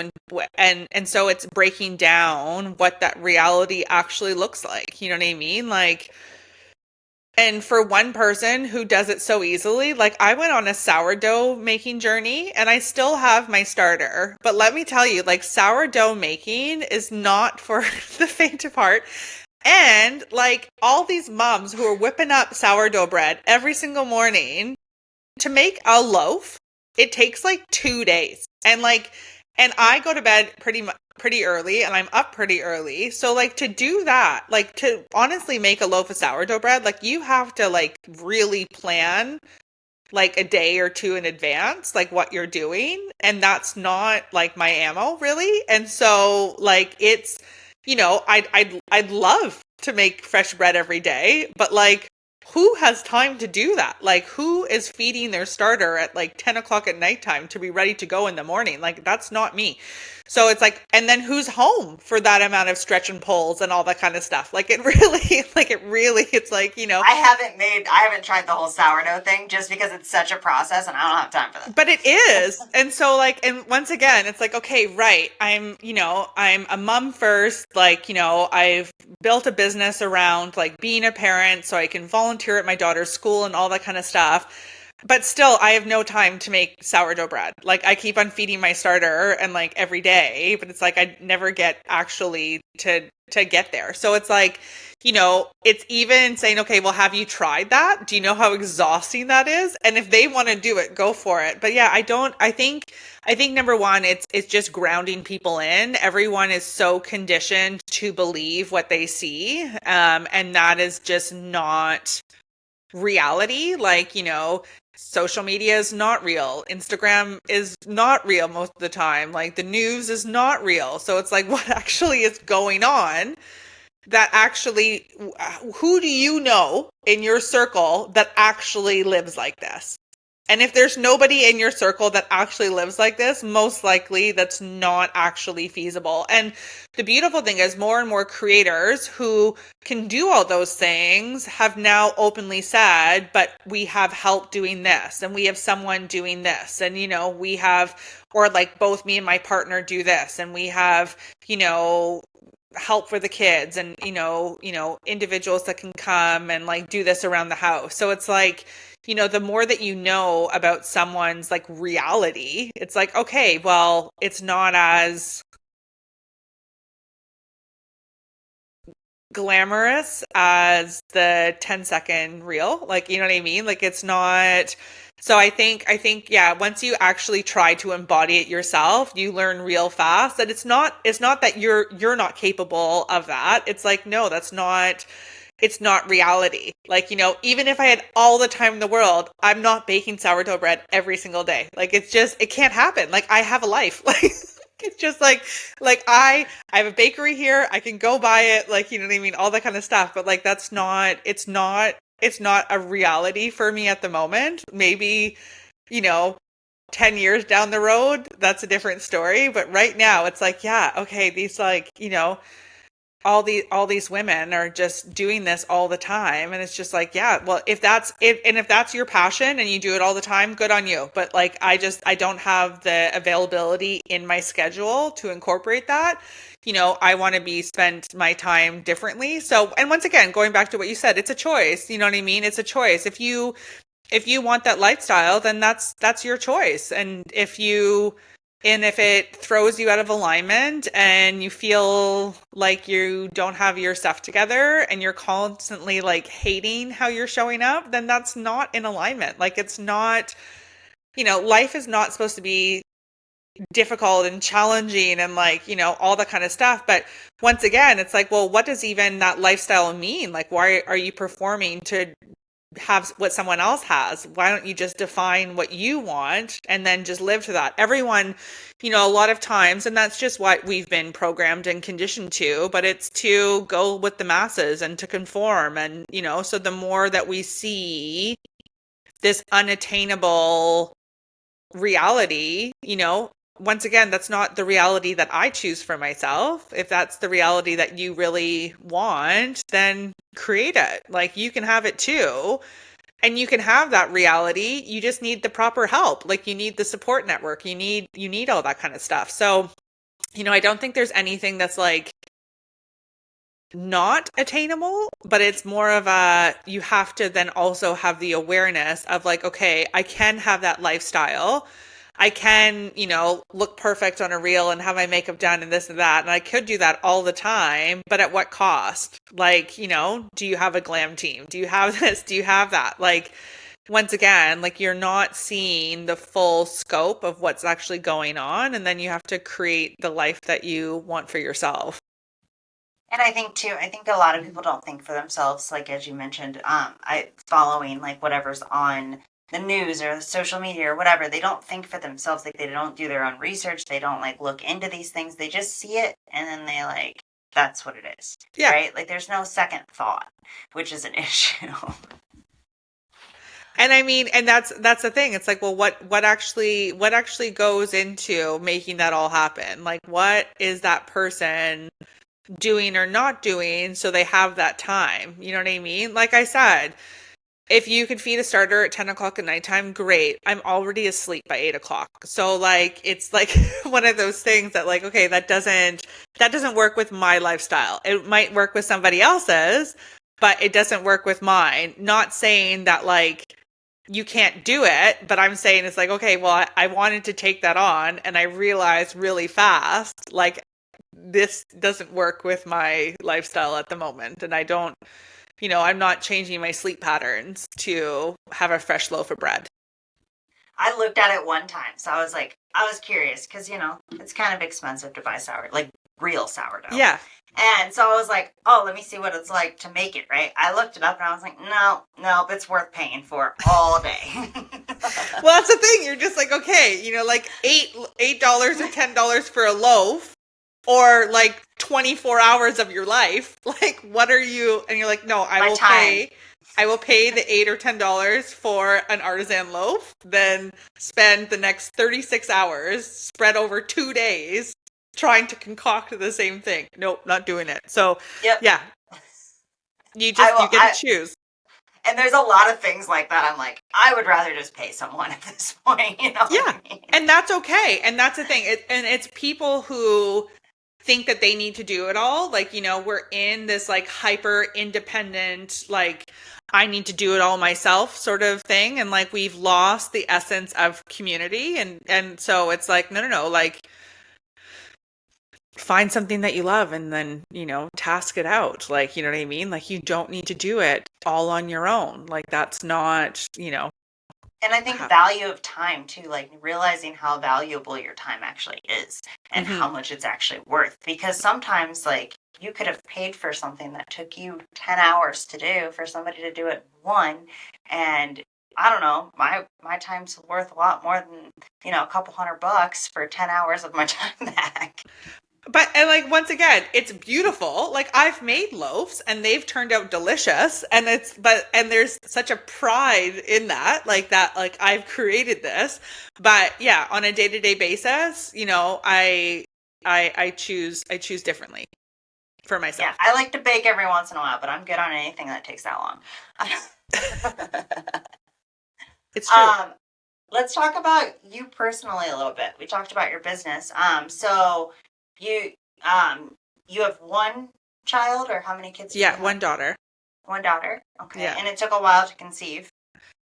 and so it's breaking down what that reality actually looks like. You know what I mean? Like, and for one person who does it so easily, like I went on a sourdough making journey and I still have my starter. But let me tell you, like sourdough making is not for the faint of heart. And like all these moms who are whipping up sourdough bread every single morning to make a loaf, it takes like 2 days. And I go to bed pretty early and I'm up pretty early. So like to do that, like to honestly make a loaf of sourdough bread, like you have to like really plan like a day or two in advance, like what you're doing. And that's not like my ammo really. And so like it's, I'd love to make fresh bread every day, but like, who has time to do that? Like, who is feeding their starter at like 10 o'clock at nighttime to be ready to go in the morning? Like, that's not me. So it's like, and then who's home for that amount of stretch and pulls and all that kind of stuff? Like, it's like, I haven't tried the whole sourdough thing just because it's such a process and I don't have time for that. But it is. And so like, and once again, it's like, okay, right. I'm a mom first. Like, I've built a business around like being a parent so I can volunteer at my daughter's school and all that kind of stuff. But still, I have no time to make sourdough bread. Like I keep on feeding my starter and like every day, but it's like I never get actually to get there. So it's like, it's even saying, okay, well, have you tried that? Do you know how exhausting that is? And if they want to do it, go for it. But yeah, I think number one, it's just grounding people in. Everyone is so conditioned to believe what they see. And that is just not reality. Like, social media is not real. Instagram is not real most of the time. Like the news is not real. So it's like, what actually is going on that actually, who do you know in your circle that actually lives like this? And if there's nobody in your circle that actually lives like this, most likely that's not actually feasible. And the beautiful thing is more and more creators who can do all those things have now openly said, but we have help doing this and we have someone doing this. And, we have, or like both me and my partner do this and we have, help for the kids and, individuals that can come and like do this around the house. So it's like, the more that you know about someone's like reality, it's like, okay, well, it's not as glamorous as the 10-second reel. Like, you know what I mean? Like it's not. So I think, yeah, once you actually try to embody it yourself, you learn real fast that it's not that you're not capable of that. It's like, no, that's not it's not reality. Like, even if I had all the time in the world, I'm not baking sourdough bread every single day. Like, it can't happen. Like, I have a life. Like, it's just like I have a bakery here. I can go buy it. Like, you know what I mean? All that kind of stuff. But like, it's not a reality for me at the moment. Maybe, you know, 10 years down the road, that's a different story. But right now it's like, yeah, okay, these like, all these women are just doing this all the time, and it's just like, yeah, well, if that's your passion and you do it all the time, good on you. But like, I don't have the availability in my schedule to incorporate that. I want to be spent my time differently. So, and once again, going back to what you said, it's a choice. You know what I mean? It's a choice. If you want that lifestyle, then that's your choice. And if it throws you out of alignment and you feel like you don't have your stuff together and you're constantly like hating how you're showing up, then that's not in alignment. Like, it's not, life is not supposed to be difficult and challenging and like, all that kind of stuff. But once again, it's like, well, what does even that lifestyle mean? Like, why are you performing to have what someone else has? Why don't you just define what you want and then just live to that? Everyone, a lot of times, and that's just what we've been programmed and conditioned to, but it's to go with the masses and to conform. And, so the more that we see this unattainable reality, once again, that's not the reality that I choose for myself. If that's the reality that you really want, then create it. Like, you can have it too. And you can have that reality. You just need the proper help. Like, you need the support network. You need all that kind of stuff. So, I don't think there's anything that's like not attainable, but it's more of you have to then also have the awareness of like, okay, I can have that lifestyle. I can, look perfect on a reel and have my makeup done and this and that. And I could do that all the time, but at what cost? Like, do you have a glam team? Do you have this? Do you have that? Like, once again, like, you're not seeing the full scope of what's actually going on. And then you have to create the life that you want for yourself. And I think too, a lot of people don't think for themselves, like as you mentioned, following like whatever's on the news or the social media or whatever. They don't think for themselves, like they don't do their own research. They don't like look into these things. They just see it and then they like, that's what it is. Yeah. Right? Like, there's no second thought, which is an issue. And I mean, and that's the thing. It's like, well, what actually goes into making that all happen? Like, what is that person doing or not doing so they have that time? You know what I mean? Like I said, if you could feed a starter at 10 o'clock at nighttime, great. I'm already asleep by 8 o'clock. So like, it's like one of those things that like, okay, that doesn't work with my lifestyle. It might work with somebody else's, but it doesn't work with mine. Not saying that like you can't do it, but I'm saying it's like, okay, well, I wanted to take that on and I realized really fast, like, this doesn't work with my lifestyle at the moment. And I don't, I'm not changing my sleep patterns to have a fresh loaf of bread. I looked at it one time. So I was curious because, it's kind of expensive to buy like real sourdough. Yeah. And so I was like, oh, let me see what it's like to make it, right? I looked it up and I was like, no, it's worth paying for all day. Well, that's the thing. You're just like, okay, like $8 or $10 for a loaf, or like 24 hours of your life. Like, what are you? And you're like, no, I will pay the $8 or $10 for an artisan loaf, then spend the next 36 hours spread over 2 days trying to concoct the same thing. Nope, not doing it. So, yep. Yeah, you get to choose. And there's a lot of things like that. I'm like, I would rather just pay someone at this point, Yeah, I mean? And that's okay. And that's the thing. And it's people who think that they need to do it all. Like, we're in this like hyper independent, like, I need to do it all myself sort of thing. And like, we've lost the essence of community. And so it's like, no, like, find something that you love and then, task it out. Like, you know what I mean? Like, you don't need to do it all on your own. Like, that's not, And I think value of time too, like realizing how valuable your time actually is and how much it's actually worth. Because sometimes like, you could have paid for something that took you 10 hours to do for somebody to do it in one. And I don't know, my time's worth a lot more than, a couple $100 for 10 hours of my time back. But, and like, once again, it's beautiful. Like, I've made loaves and they've turned out delicious. And and there's such a pride in that, like I've created this. But yeah, on a day-to-day basis, I choose differently for myself. Yeah, I like to bake every once in a while, but I'm good on anything that takes that long. It's true. Let's talk about you personally a little bit. We talked about your business. So you you have one child, or how many kids do you have? One daughter. One daughter. Okay. Yeah. And it took a while to conceive.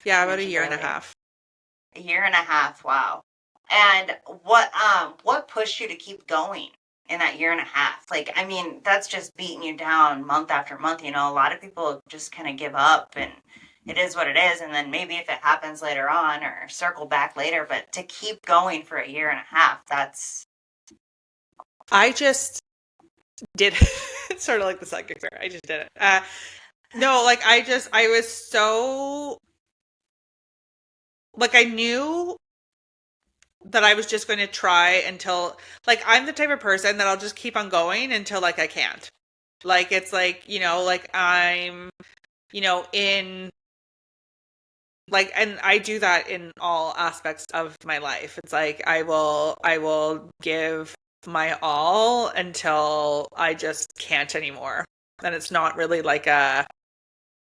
Yeah, about a year and a half. A year and a half. Wow. And what pushed you to keep going in that year and a half? Like, I mean, that's just beating you down month after month. A lot of people just kind of give up, and it is what it is. And then maybe if it happens later on, or circle back later, but to keep going for a year and a half, I just did it's sort of like the psychic story. I just did it. No, like I was so, like, I knew that I was just going to try until, like, I'm the type of person that I'll just keep on going until, like, I can't. Like, it's like, like, I'm, in, like, and I do that in all aspects of my life. It's like, I will give my all until I just can't anymore. And it's not really like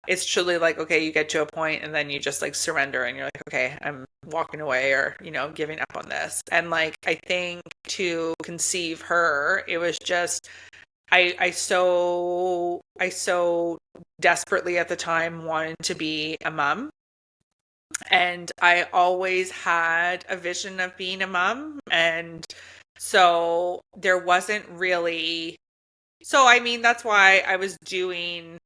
it's truly like, okay, you get to a point and then you just like surrender and you're like, okay, I'm walking away, or, giving up on this. And like, I think to conceive her, it was just, I so desperately at the time wanted to be a mom. And I always had a vision of being a mom. And so there wasn't really, so I mean, that's why I was doing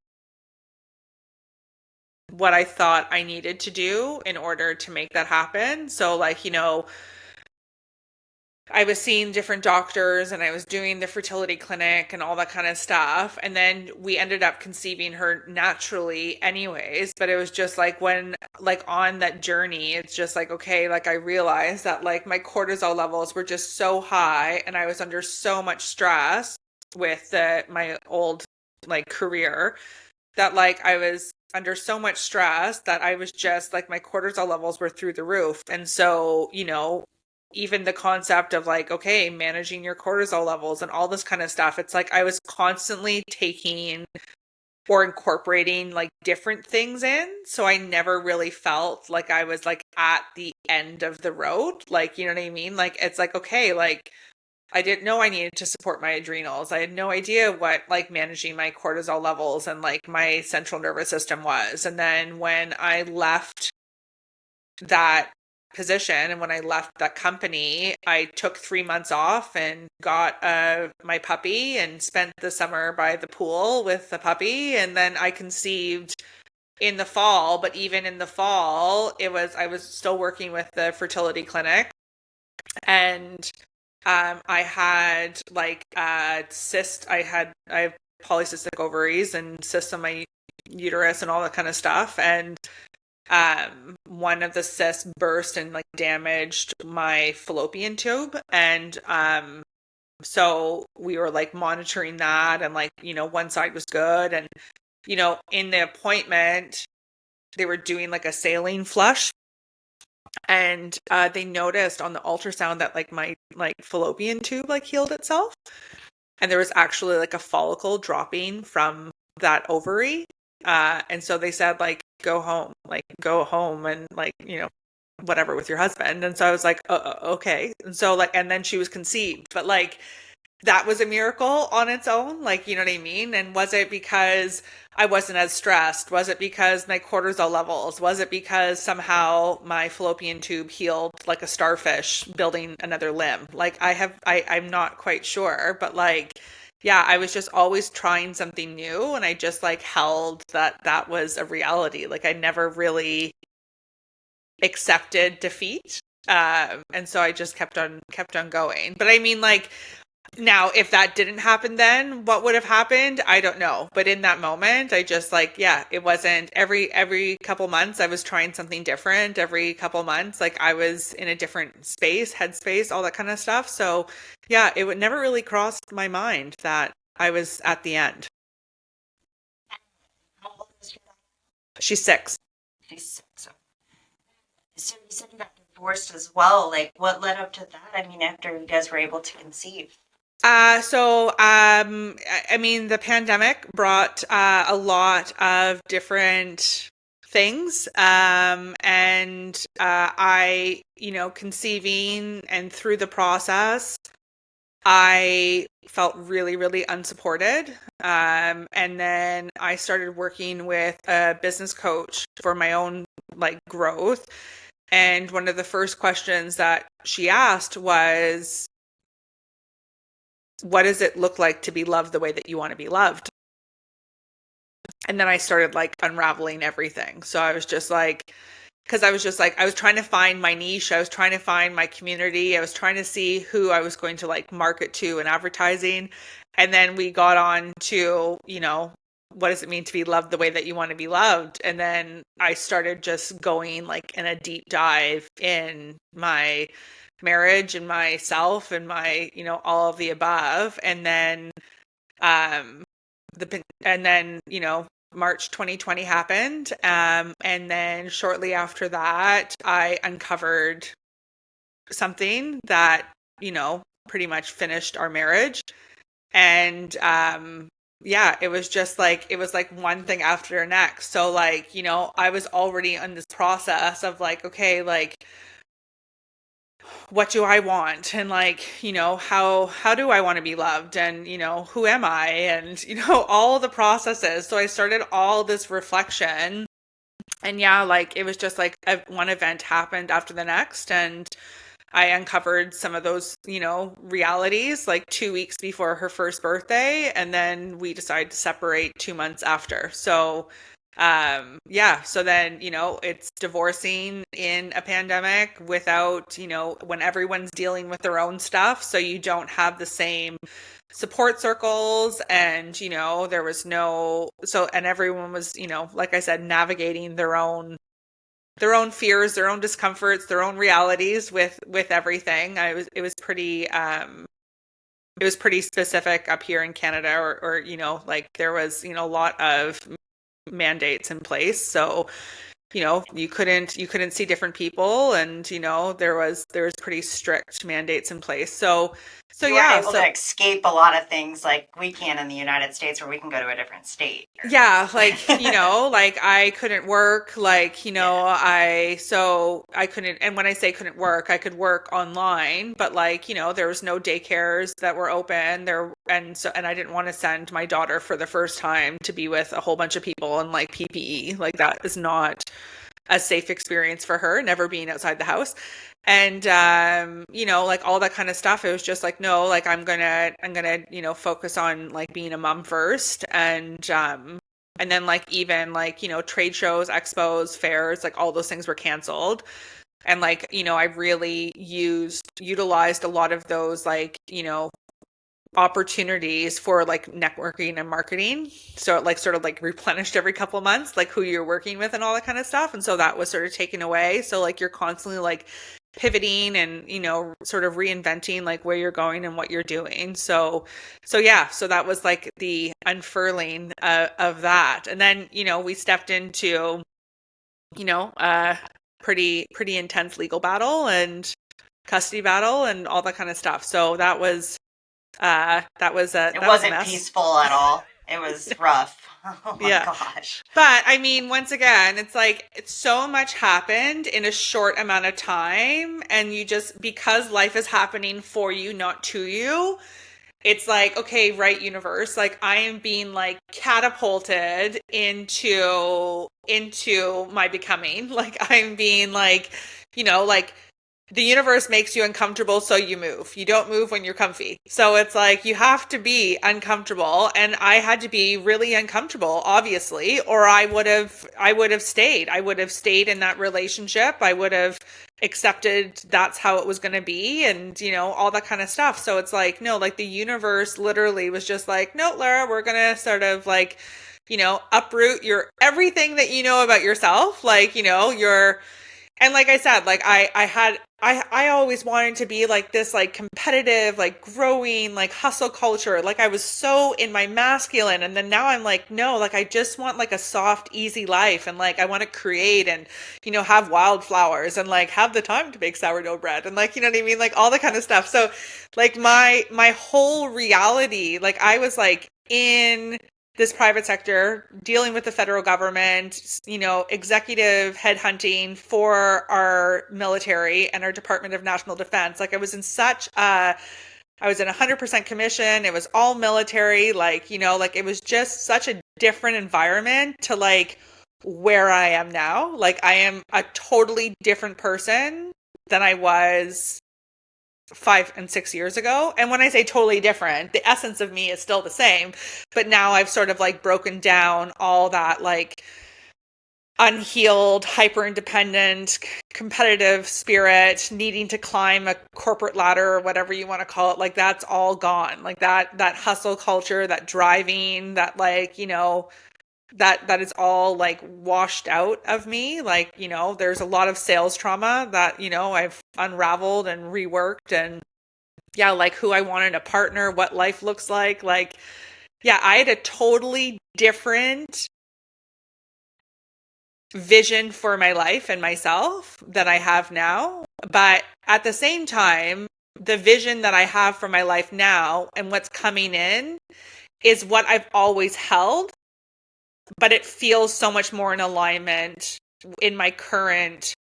what I thought I needed to do in order to make that happen. So like, I was seeing different doctors and I was doing the fertility clinic and all that kind of stuff. And then we ended up conceiving her naturally anyways. But it was just like, when, like, on that journey, it's just like, okay, like, I realized that like my cortisol levels were just so high and I was under so much stress with my old like career, that like I was under so much stress that I was just like, my cortisol levels were through the roof. And so, even the concept of like, okay, managing your cortisol levels and all this kind of stuff, it's like I was constantly taking or incorporating like different things in. So I never really felt like I was like at the end of the road. Like, you know what I mean? Like, it's like, okay, like, I didn't know I needed to support my adrenals. I had no idea what like managing my cortisol levels and like my central nervous system was. And then when I left that position and when I left that company, I took 3 months off and got my puppy and spent the summer by the pool with the puppy. And then I conceived in the fall. But even in the fall, I was still working with the fertility clinic, and I had like cyst. I have polycystic ovaries and cysts on my uterus and all that kind of stuff. And one of the cysts burst and like damaged my fallopian tube. And so we were like monitoring that, and like, one side was good. And, in the appointment, they were doing like a saline flush. And they noticed on the ultrasound that like my like fallopian tube like healed itself. And there was actually like a follicle dropping from that ovary. And so they said, like, go home and like, whatever with your husband. And so I was like, okay. And so like, and then she was conceived, but like, that was a miracle on its own. Like, you know what I mean? And was it because I wasn't as stressed? Was it because my cortisol levels? Was it because somehow my fallopian tube healed like a starfish building another limb? Like I'm not quite sure, but like, yeah, I was just always trying something new, and I just like held that was a reality. Like I never really accepted defeat. And so I just kept on going. But I mean, like, Now, if that didn't happen then, what would have happened? I don't know. But in that moment, I just like, yeah, it wasn't every couple months I was trying something different. Every couple months, like I was in a different space, headspace, all that kind of stuff. So yeah, it would never really crossed my mind that I was at the end. How old is your daughter? She's 6. She's 6. So you said you got divorced as well. Like, what led up to that? I mean, after you guys were able to conceive. I mean, the pandemic brought a lot of different things. And conceiving and through the process, I felt really, really unsupported. And then I started working with a business coach for my own like growth. And one of the first questions that she asked was, what does it look like to be loved the way that you want to be loved? And then I started like unraveling everything. So I was just like, because I was just like, I was trying to find my niche. I was trying to find my community. I was trying to see who I was going to like market to in advertising. And then we got on to, what does it mean to be loved the way that you want to be loved? And then I started just going like in a deep dive in my marriage and myself and my, all of the above. And then, um, March 2020 happened. And then shortly after that, I uncovered something that, pretty much finished our marriage. And, yeah, it was like one thing after the next. So like, I was already in this process of like, okay, like, what do I want? And like, how do I want to be loved? And, who am I? And, all the processes. So I started all this reflection. And yeah, like it was just like one event happened after the next. And I uncovered some of those, realities like 2 weeks before her first birthday. And then we decided to separate 2 months after. So yeah, so then, it's divorcing in a pandemic without, when everyone's dealing with their own stuff. So you don't have the same support circles and, there was and everyone was, like I said, navigating their own fears, their own discomforts, their own realities with everything. It was pretty specific up here in Canada or like there was, a lot of mandates in place. So, you couldn't see different people and, there was pretty strict mandates in place. So You yeah, weren't able to escape a lot of things like we can in the United States where we can go to a different state. yeah, like, like I couldn't work, like, I couldn't, and when I say couldn't work, I could work online, but like, there was no daycares that were open there. And I didn't want to send my daughter for the first time to be with a whole bunch of people and like PPE, like that is not a safe experience for her, never being outside the house. And like all that kind of stuff, it was just like, no, like I'm gonna focus on like being a mom first. And then like even like trade shows, expos, fairs, like all those things were canceled. And like I really utilized a lot of those like opportunities for like networking and marketing. So it like sort of like replenished every couple of months, like who you're working with and all that kind of stuff. And so that was sort of taken away. So like you're constantly like pivoting and, sort of reinventing like where you're going and what you're doing. So yeah, so that was like the unfurling of that. And then, we stepped into, pretty intense legal battle and custody battle and all that kind of stuff. So that was it wasn't peaceful at all. It was rough. Oh my gosh. But I mean, once again, it's like so much happened in a short amount of time. And you just, because life is happening for you, not to you, it's like, okay, right, universe, like I am being like catapulted into my becoming. Like I'm being like, like the universe makes you uncomfortable, so you move. You don't move when you're comfy. So it's like you have to be uncomfortable, and I had to be really uncomfortable, obviously, or I would have stayed. I would have stayed in that relationship. I would have accepted that's how it was going to be, and all that kind of stuff. So it's like, no, like the universe literally was just like, no, Lara, we're going to sort of like, uproot your everything that you know about yourself, like, your and like I said, like I always wanted to be like this, like competitive, like growing, like hustle culture. Like I was so in my masculine. And then now I'm like, no, like I just want like a soft, easy life. And like I want to create and, have wildflowers and like have the time to make sourdough bread and like, you know what I mean? Like all the kind of stuff. So like my whole reality, like I was like in this private sector, dealing with the federal government, executive headhunting for our military and our Department of National Defense. Like I was in I was in 100% commission. It was all military. Like, like it was just such a different environment to like where I am now. Like I am a totally different person than I was 5 and 6 years ago. And when I say totally different, the essence of me is still the same, but now I've sort of like broken down all that like unhealed, hyper independent, competitive spirit, needing to climb a corporate ladder or whatever you want to call it. Like that's all gone. Like that hustle culture, that driving, that like, that is all like washed out of me. Like, there's a lot of sales trauma that, I've unraveled and reworked, and yeah, like who I wanted to partner, what life looks like. Like, yeah, I had a totally different vision for my life and myself than I have now. But at the same time, the vision that I have for my life now and what's coming in is what I've always held, but it feels so much more in alignment in my current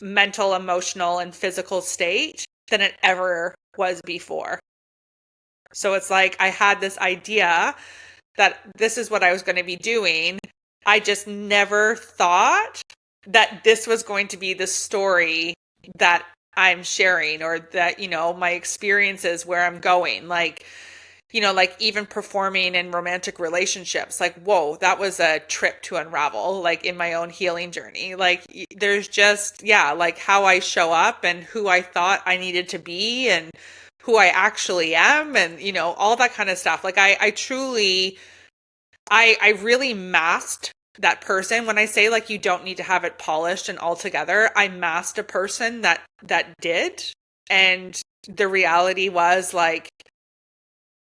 mental, emotional, and physical state than it ever was before. So it's like I had this idea that this is what I was going to be doing. I just never thought that this was going to be the story that I'm sharing, or that, my experiences, where I'm going. Like, like even performing in romantic relationships, like, whoa, that was a trip to unravel, like in my own healing journey. Like there's just, yeah, like how I show up and who I thought I needed to be and who I actually am, and, all that kind of stuff. Like I truly, I really masked that person. When I say like you don't need to have it polished and all together, I masked a person that did. And the reality was like,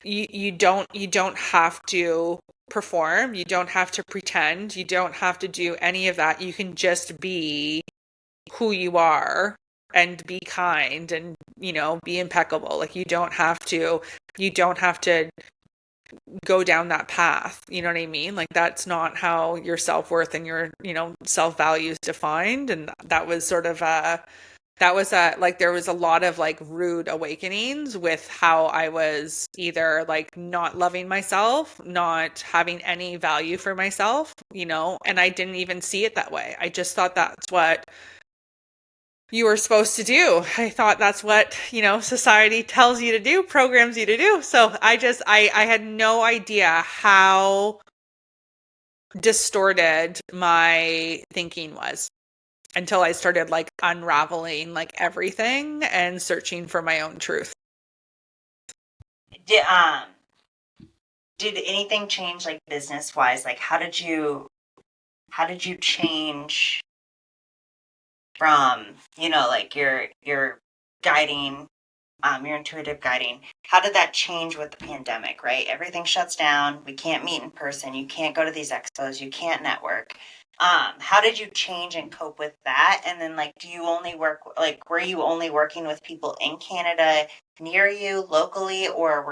you don't have to perform, you don't have to pretend, you don't have to do any of that. You can just be who you are and be kind and, be impeccable. Like you don't have to go down that path. You know what I mean? Like that's not how your self-worth and your, self-value is defined. And that was sort of like there was a lot of like rude awakenings with how I was either like not loving myself, not having any value for myself, and I didn't even see it that way. I just thought that's what you were supposed to do. I thought that's what, society tells you to do, programs you to do. So I had no idea how distorted my thinking was until I started like unraveling like everything and searching for my own truth. Did anything change like business wise? Like how did you change from, like your guiding, your intuitive guiding? How did that change with the pandemic, right? Everything shuts down. We can't meet in person. You can't go to these expos. You can't network. How did you change and cope with that? And then like, do you only work, like, were you only working with people in Canada near you locally, or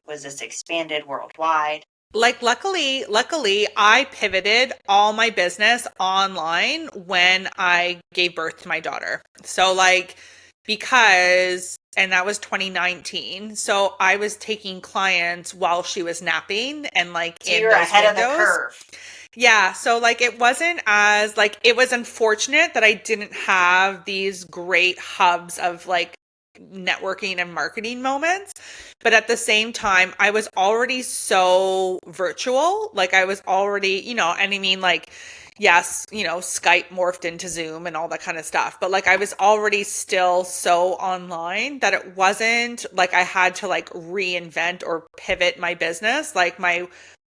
was this expanded worldwide? Like luckily I pivoted all my business online when I gave birth to my daughter. So like, because, and that was 2019. So I was taking clients while she was napping and like so in you're those ahead windows. Of the curve. Yeah. So like, it wasn't as like, it was unfortunate that I didn't have these great hubs of like networking and marketing moments. But at the same time, I was already so virtual. Like I was already, and I mean like, yes, Skype morphed into Zoom and all that kind of stuff. But like I was already still so online that it wasn't like I had to like reinvent or pivot my business. Like my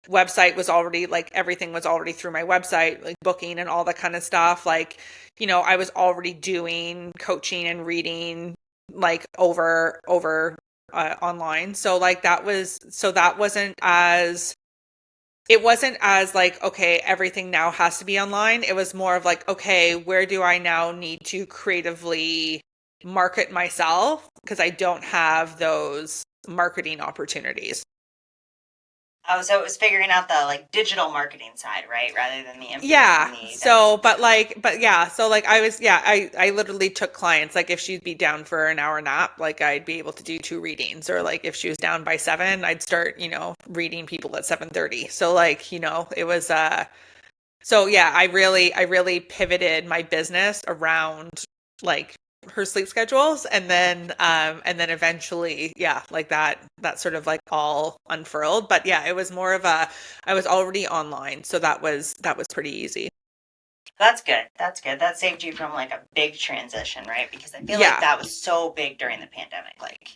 website was already like everything was already through my website, like booking and all that kind of stuff. Like, I was already doing coaching and reading like over online. So like that wasn't as like, okay, everything now has to be online. It was more of like, okay, where do I now need to creatively market myself? Because I don't have those marketing opportunities. Oh, so it was figuring out the like digital marketing side, right? Rather than the Yeah. influencing the events So, and stuff. but yeah. So like I literally took clients, like if she'd be down for an hour nap, like I'd be able to do two readings, or like if she was down by 7, I'd start, reading people at 7:30. So like, it was, so yeah, I really pivoted my business around like her sleep schedules, and then eventually, yeah, like that sort of like all unfurled. But yeah, it was more of a I was already online, so that was pretty easy. That's good. That's good. That saved you from like a big transition, right? Because I feel like Yeah. that was so big during the pandemic. Like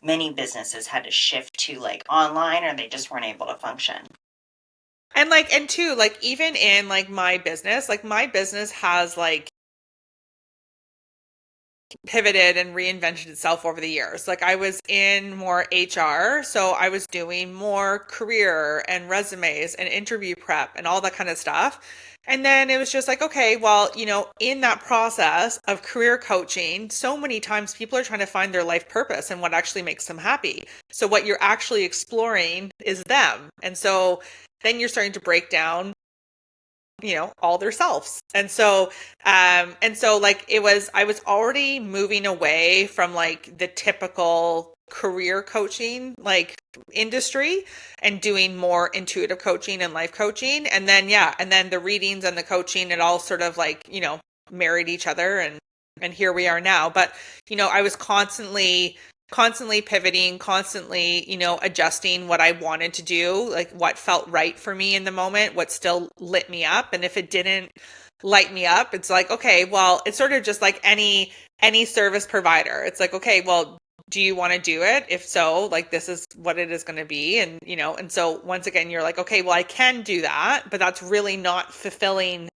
many businesses had to shift to like online or they just weren't able to function. And two, like even in like my business has like pivoted and reinvented itself over the years. Like I was in more HR, so I was doing more career and resumes and interview prep and all that kind of stuff. And then it was just like, okay, well, in that process of career coaching, so many times people are trying to find their life purpose and what actually makes them happy. So what you're actually exploring is them. And so then you're starting to break down all their selves. And so like I was already moving away from like the typical career coaching like industry and doing more intuitive coaching and life coaching. And then yeah, and then the readings and the coaching, it all sort of like, married each other, and here we are now. But I was constantly pivoting, constantly, adjusting what I wanted to do, like what felt right for me in the moment, what still lit me up. And if it didn't light me up, it's like, okay, well, it's sort of just like any service provider. It's like, okay, well, do you want to do it? If so, like this is what it is going to be. And so once again, you're like, okay, well, I can do that, but that's really not fulfilling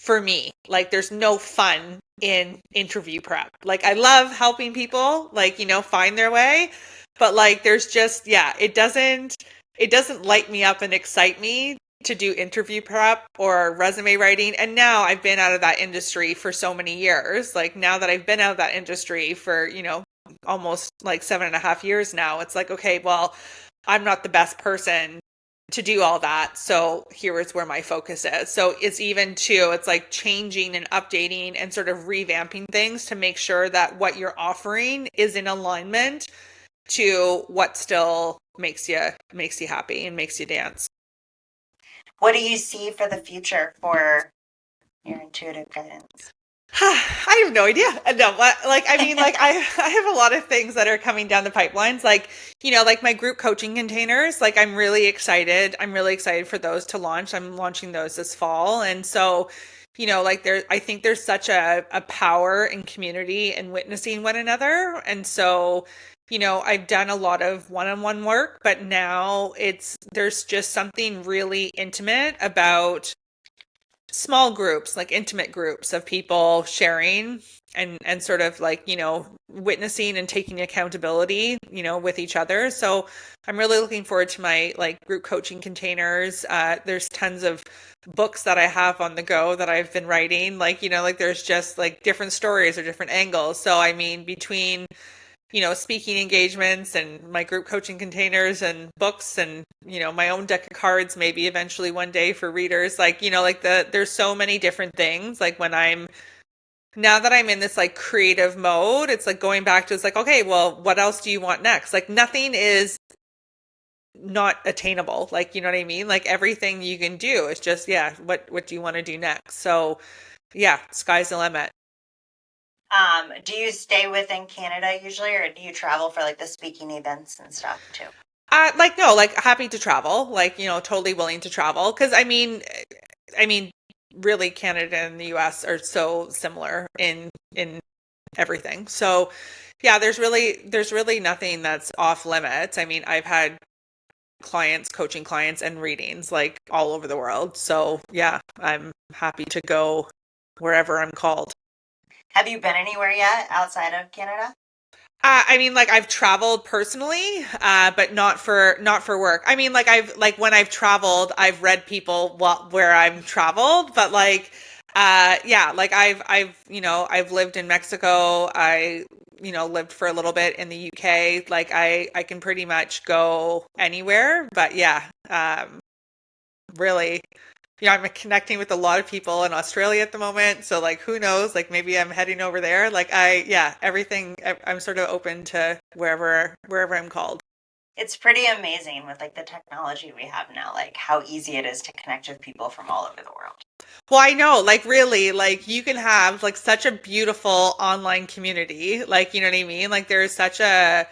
for me. Like there's no fun in interview prep. Like I love helping people like, find their way, but like there's just, yeah, it doesn't light me up and excite me to do interview prep or resume writing. And now I've been out of that industry for so many years. Like now that I've been out of that industry for, almost like 7.5 years now, it's like, okay, well, I'm not the best person to do all that. So here is where my focus is. So it's like changing and updating and sort of revamping things to make sure that what you're offering is in alignment to what still makes you happy and makes you dance. What do you see for the future for your intuitive guidance? I have no idea. No, like I mean, like I have a lot of things that are coming down the pipelines. Like like my group coaching containers. Like I'm really excited. I'm really excited for those to launch. I'm launching those this fall, and so like I think there's such a power in community and witnessing one another, and so. I've done a lot of one-on-one work, but now there's just something really intimate about small groups, like intimate groups of people sharing and sort of like, witnessing and taking accountability, with each other. So I'm really looking forward to my like group coaching containers. There's tons of books that I have on the go that I've been writing. Like, like there's just like different stories or different angles. So I mean, between speaking engagements and my group coaching containers and books and, my own deck of cards, maybe eventually one day for readers, like, like there's so many different things. Like now that I'm in this like creative mode, it's like going back to, it's like, okay, well, what else do you want next? Like nothing is not attainable. Like, you know what I mean? Like everything you can do is just, yeah, what do you want to do next? So yeah, sky's the limit. Do you stay within Canada usually, or do you travel for like the speaking events and stuff too? Like no, like happy to travel, like totally willing to travel. Because I mean, I mean, really Canada and the US are so similar in everything. So yeah, there's really nothing that's off limits. I mean, I've had clients, coaching clients and readings like all over the world. So yeah, I'm happy to go wherever I'm called. Have you been anywhere yet outside of Canada? I mean, like I've traveled personally, but not for work. I mean, like when I've traveled, I've read people where I'm traveled, but yeah, like I've lived in Mexico. I lived for a little bit in the UK. Like I can pretty much go anywhere, but yeah, really, I'm connecting with a lot of people in Australia at the moment. So like, who knows? Like maybe I'm heading over there. Yeah, everything. I'm sort of open to wherever I'm called. It's pretty amazing with like the technology we have now, like how easy it is to connect with people from all over the world. Well, I know, like really, like you can have like such a beautiful online community. Like, you know what I mean? Like there's such a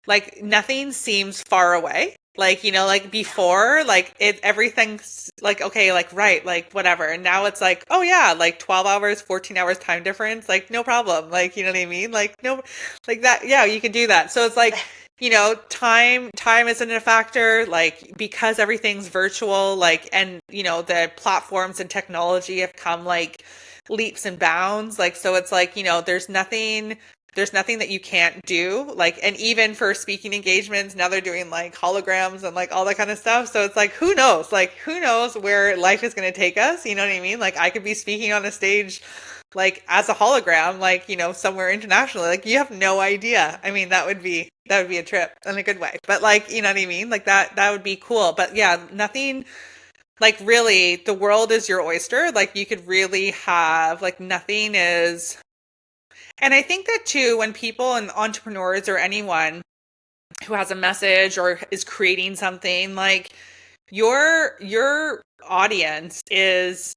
like nothing seems far away. Like, like before, like everything's like, okay, like, right, like whatever. And now it's like, oh yeah, like 12 hours, 14 hours time difference, like no problem. Like, you know what I mean? Like, no, like that. Yeah, you can do that. So it's like, time isn't a factor, like, because everything's virtual, like, and, the platforms and technology have come like leaps and bounds. Like, so it's like, there's nothing that you can't do. Like, and even for speaking engagements, now they're doing like holograms and like all that kind of stuff. So it's like, who knows? Like, who knows where life is going to take us? You know what I mean? Like, I could be speaking on a stage, like as a hologram, like, somewhere internationally. Like, you have no idea. I mean, that would be a trip in a good way. But like, you know what I mean? Like that would be cool. But yeah, nothing like really, the world is your oyster. Like, you could really have like nothing is. And I think that too, when people and entrepreneurs or anyone who has a message or is creating something, like your audience is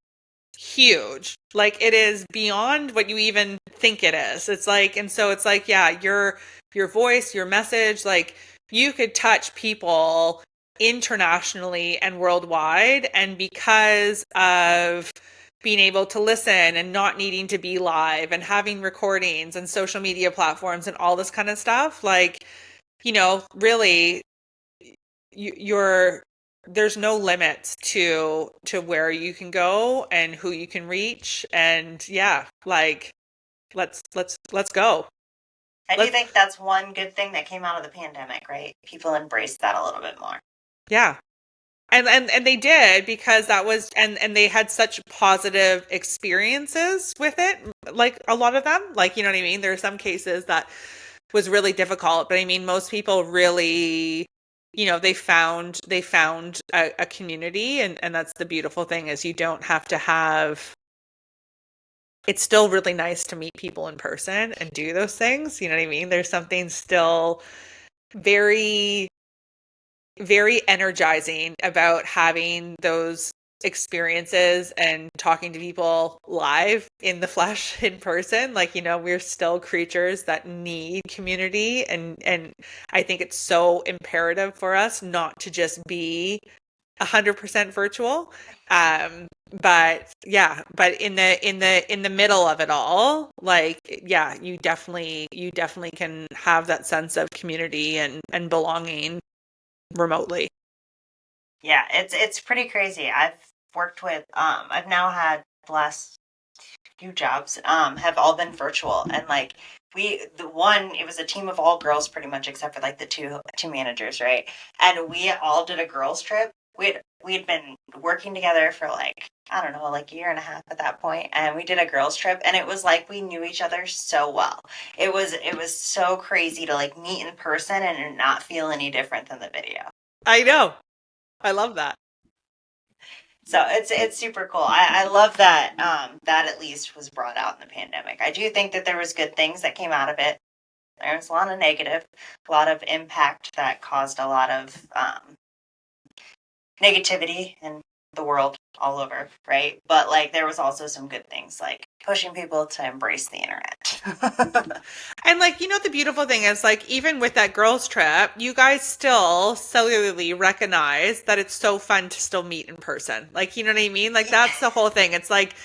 huge. Like, it is beyond what you even think it is. It's like, and so it's like, yeah, your voice, your message, like you could touch people internationally and worldwide. And because of being able to listen and not needing to be live and having recordings and social media platforms and all this kind of stuff, like, really, you're there's no limits to where you can go and who you can reach. And yeah, like, let's go. I do Let's think that's one good thing that came out of the pandemic, right? People embraced that a little bit more. Yeah. And they did, because that was, and they had such positive experiences with it, like a lot of them, like, you know what I mean? There are some cases that was really difficult, but I mean, most people really, they found a community. And that's the beautiful thing, is you don't have to have, it's still really nice to meet people in person and do those things. You know what I mean? There's something still very, very energizing about having those experiences and talking to people live in the flesh, in person. Like, we're still creatures that need community. And I think it's so imperative for us not to just be 100% virtual. But yeah, but in the middle of it all, like, yeah, you definitely can have that sense of community and belonging remotely. Yeah, it's pretty crazy. I've now had the last few jobs have all been virtual, and like it was a team of all girls pretty much, except for like the two managers, right? And we all did a girls trip. We had been working together for like, I don't know, like a year and a half at that point, and we did a girls trip, and it was like we knew each other so well. It was so crazy to like meet in person and not feel any different than the video. I know. I love that. So it's super cool. I love that that at least was brought out in the pandemic. I do think that there was good things that came out of it. There was a lot of negative, a lot of impact that caused a lot of negativity and the world all over, right? But like there was also some good things, like pushing people to embrace the internet. And like, the beautiful thing is like, even with that girls trip, you guys still cellularly recognize that it's so fun to still meet in person. Like, you know what I mean? Like that's the whole thing. It's like,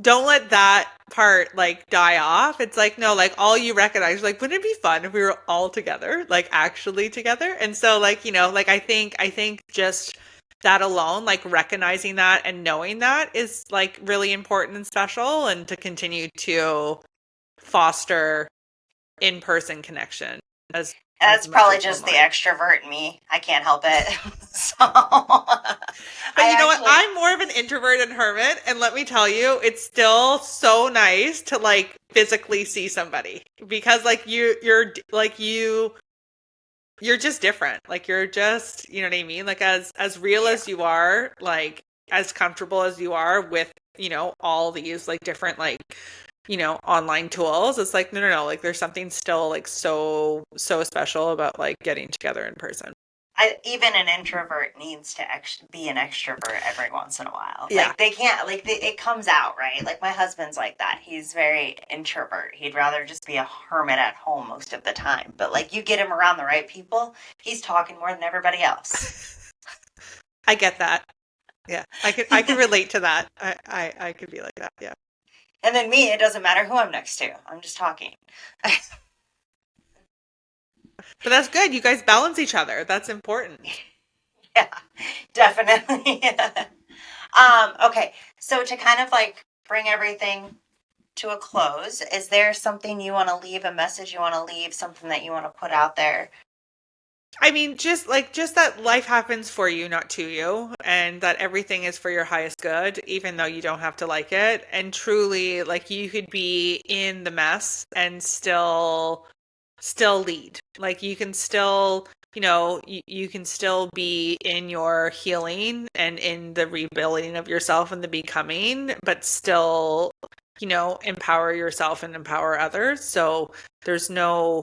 don't let that part like die off. It's like, no, like all you recognize, like, wouldn't it be fun if we were all together, like actually together? And so like, like I think just that alone, like recognizing that and knowing that is like really important and special, and to continue to foster in-person connection as That's much probably as just the online. extrovert in me. I can't help it. So But you know what? I'm more of an introvert and hermit, and let me tell you, it's still so nice to like physically see somebody, because like you're just different. Like you're just, you know what I mean? Like as real as you are, like as comfortable as you are with, all these like different like, online tools. It's like, no. Like there's something still like so special about like getting together in person. Even an introvert needs to be an extrovert every once in a while. Yeah. Like they can't, like it comes out, right? Like my husband's like that. He's very introvert. He'd rather just be a hermit at home most of the time. But like you get him around the right people, he's talking more than everybody else. I get that. Yeah. I could relate to that. I could be like that. Yeah. And then me, it doesn't matter who I'm next to. I'm just talking. But that's good. You guys balance each other. That's important. Yeah, definitely. Okay, so to kind of like bring everything to a close, is there something you want to leave, a message you want to leave, something that you want to put out there? I mean, just that life happens for you, not to you, and that everything is for your highest good, even though you don't have to like it. And truly, like you could be in the mess and still lead. Like you can still, you can still be in your healing and in the rebuilding of yourself and the becoming, but still, empower yourself and empower others. So there's no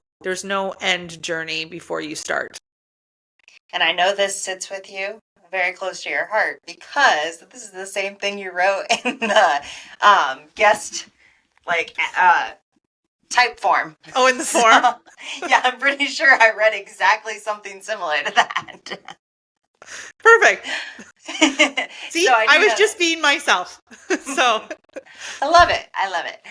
end journey before you start. And I know this sits with you very close to your heart because this is the same thing you wrote in the guest like type form. Oh, in the So, form? yeah, I'm pretty sure I read exactly something similar to that. Perfect. See, So I do was know just that. being myself. So, I love it. I love it.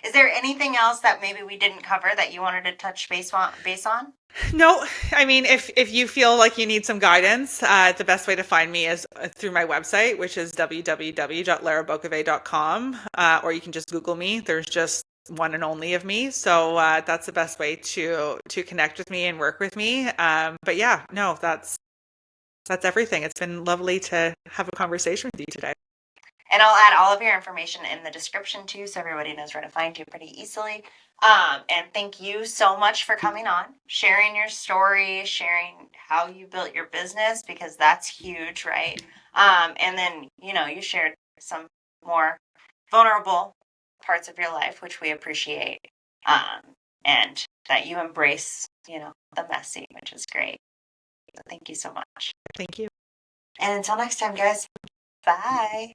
Is there anything else that maybe we didn't cover that you wanted to touch base on? no, I mean, if you feel like you need some guidance, the best way to find me is through my website, which is www.larabokovay.com, or you can just Google me. There's just one and only of me. So that's the best way to connect with me and work with me. But yeah, no, that's everything. It's been lovely to have a conversation with you today. And I'll add all of your information in the description too, so everybody knows where to find you pretty easily. And thank you so much for coming on, sharing your story, sharing how you built your business, because that's huge, right? And then, you shared some more vulnerable parts of your life, which we appreciate. And that you embrace, the messy, which is great. So thank you so much. Thank you. And until next time, guys, bye.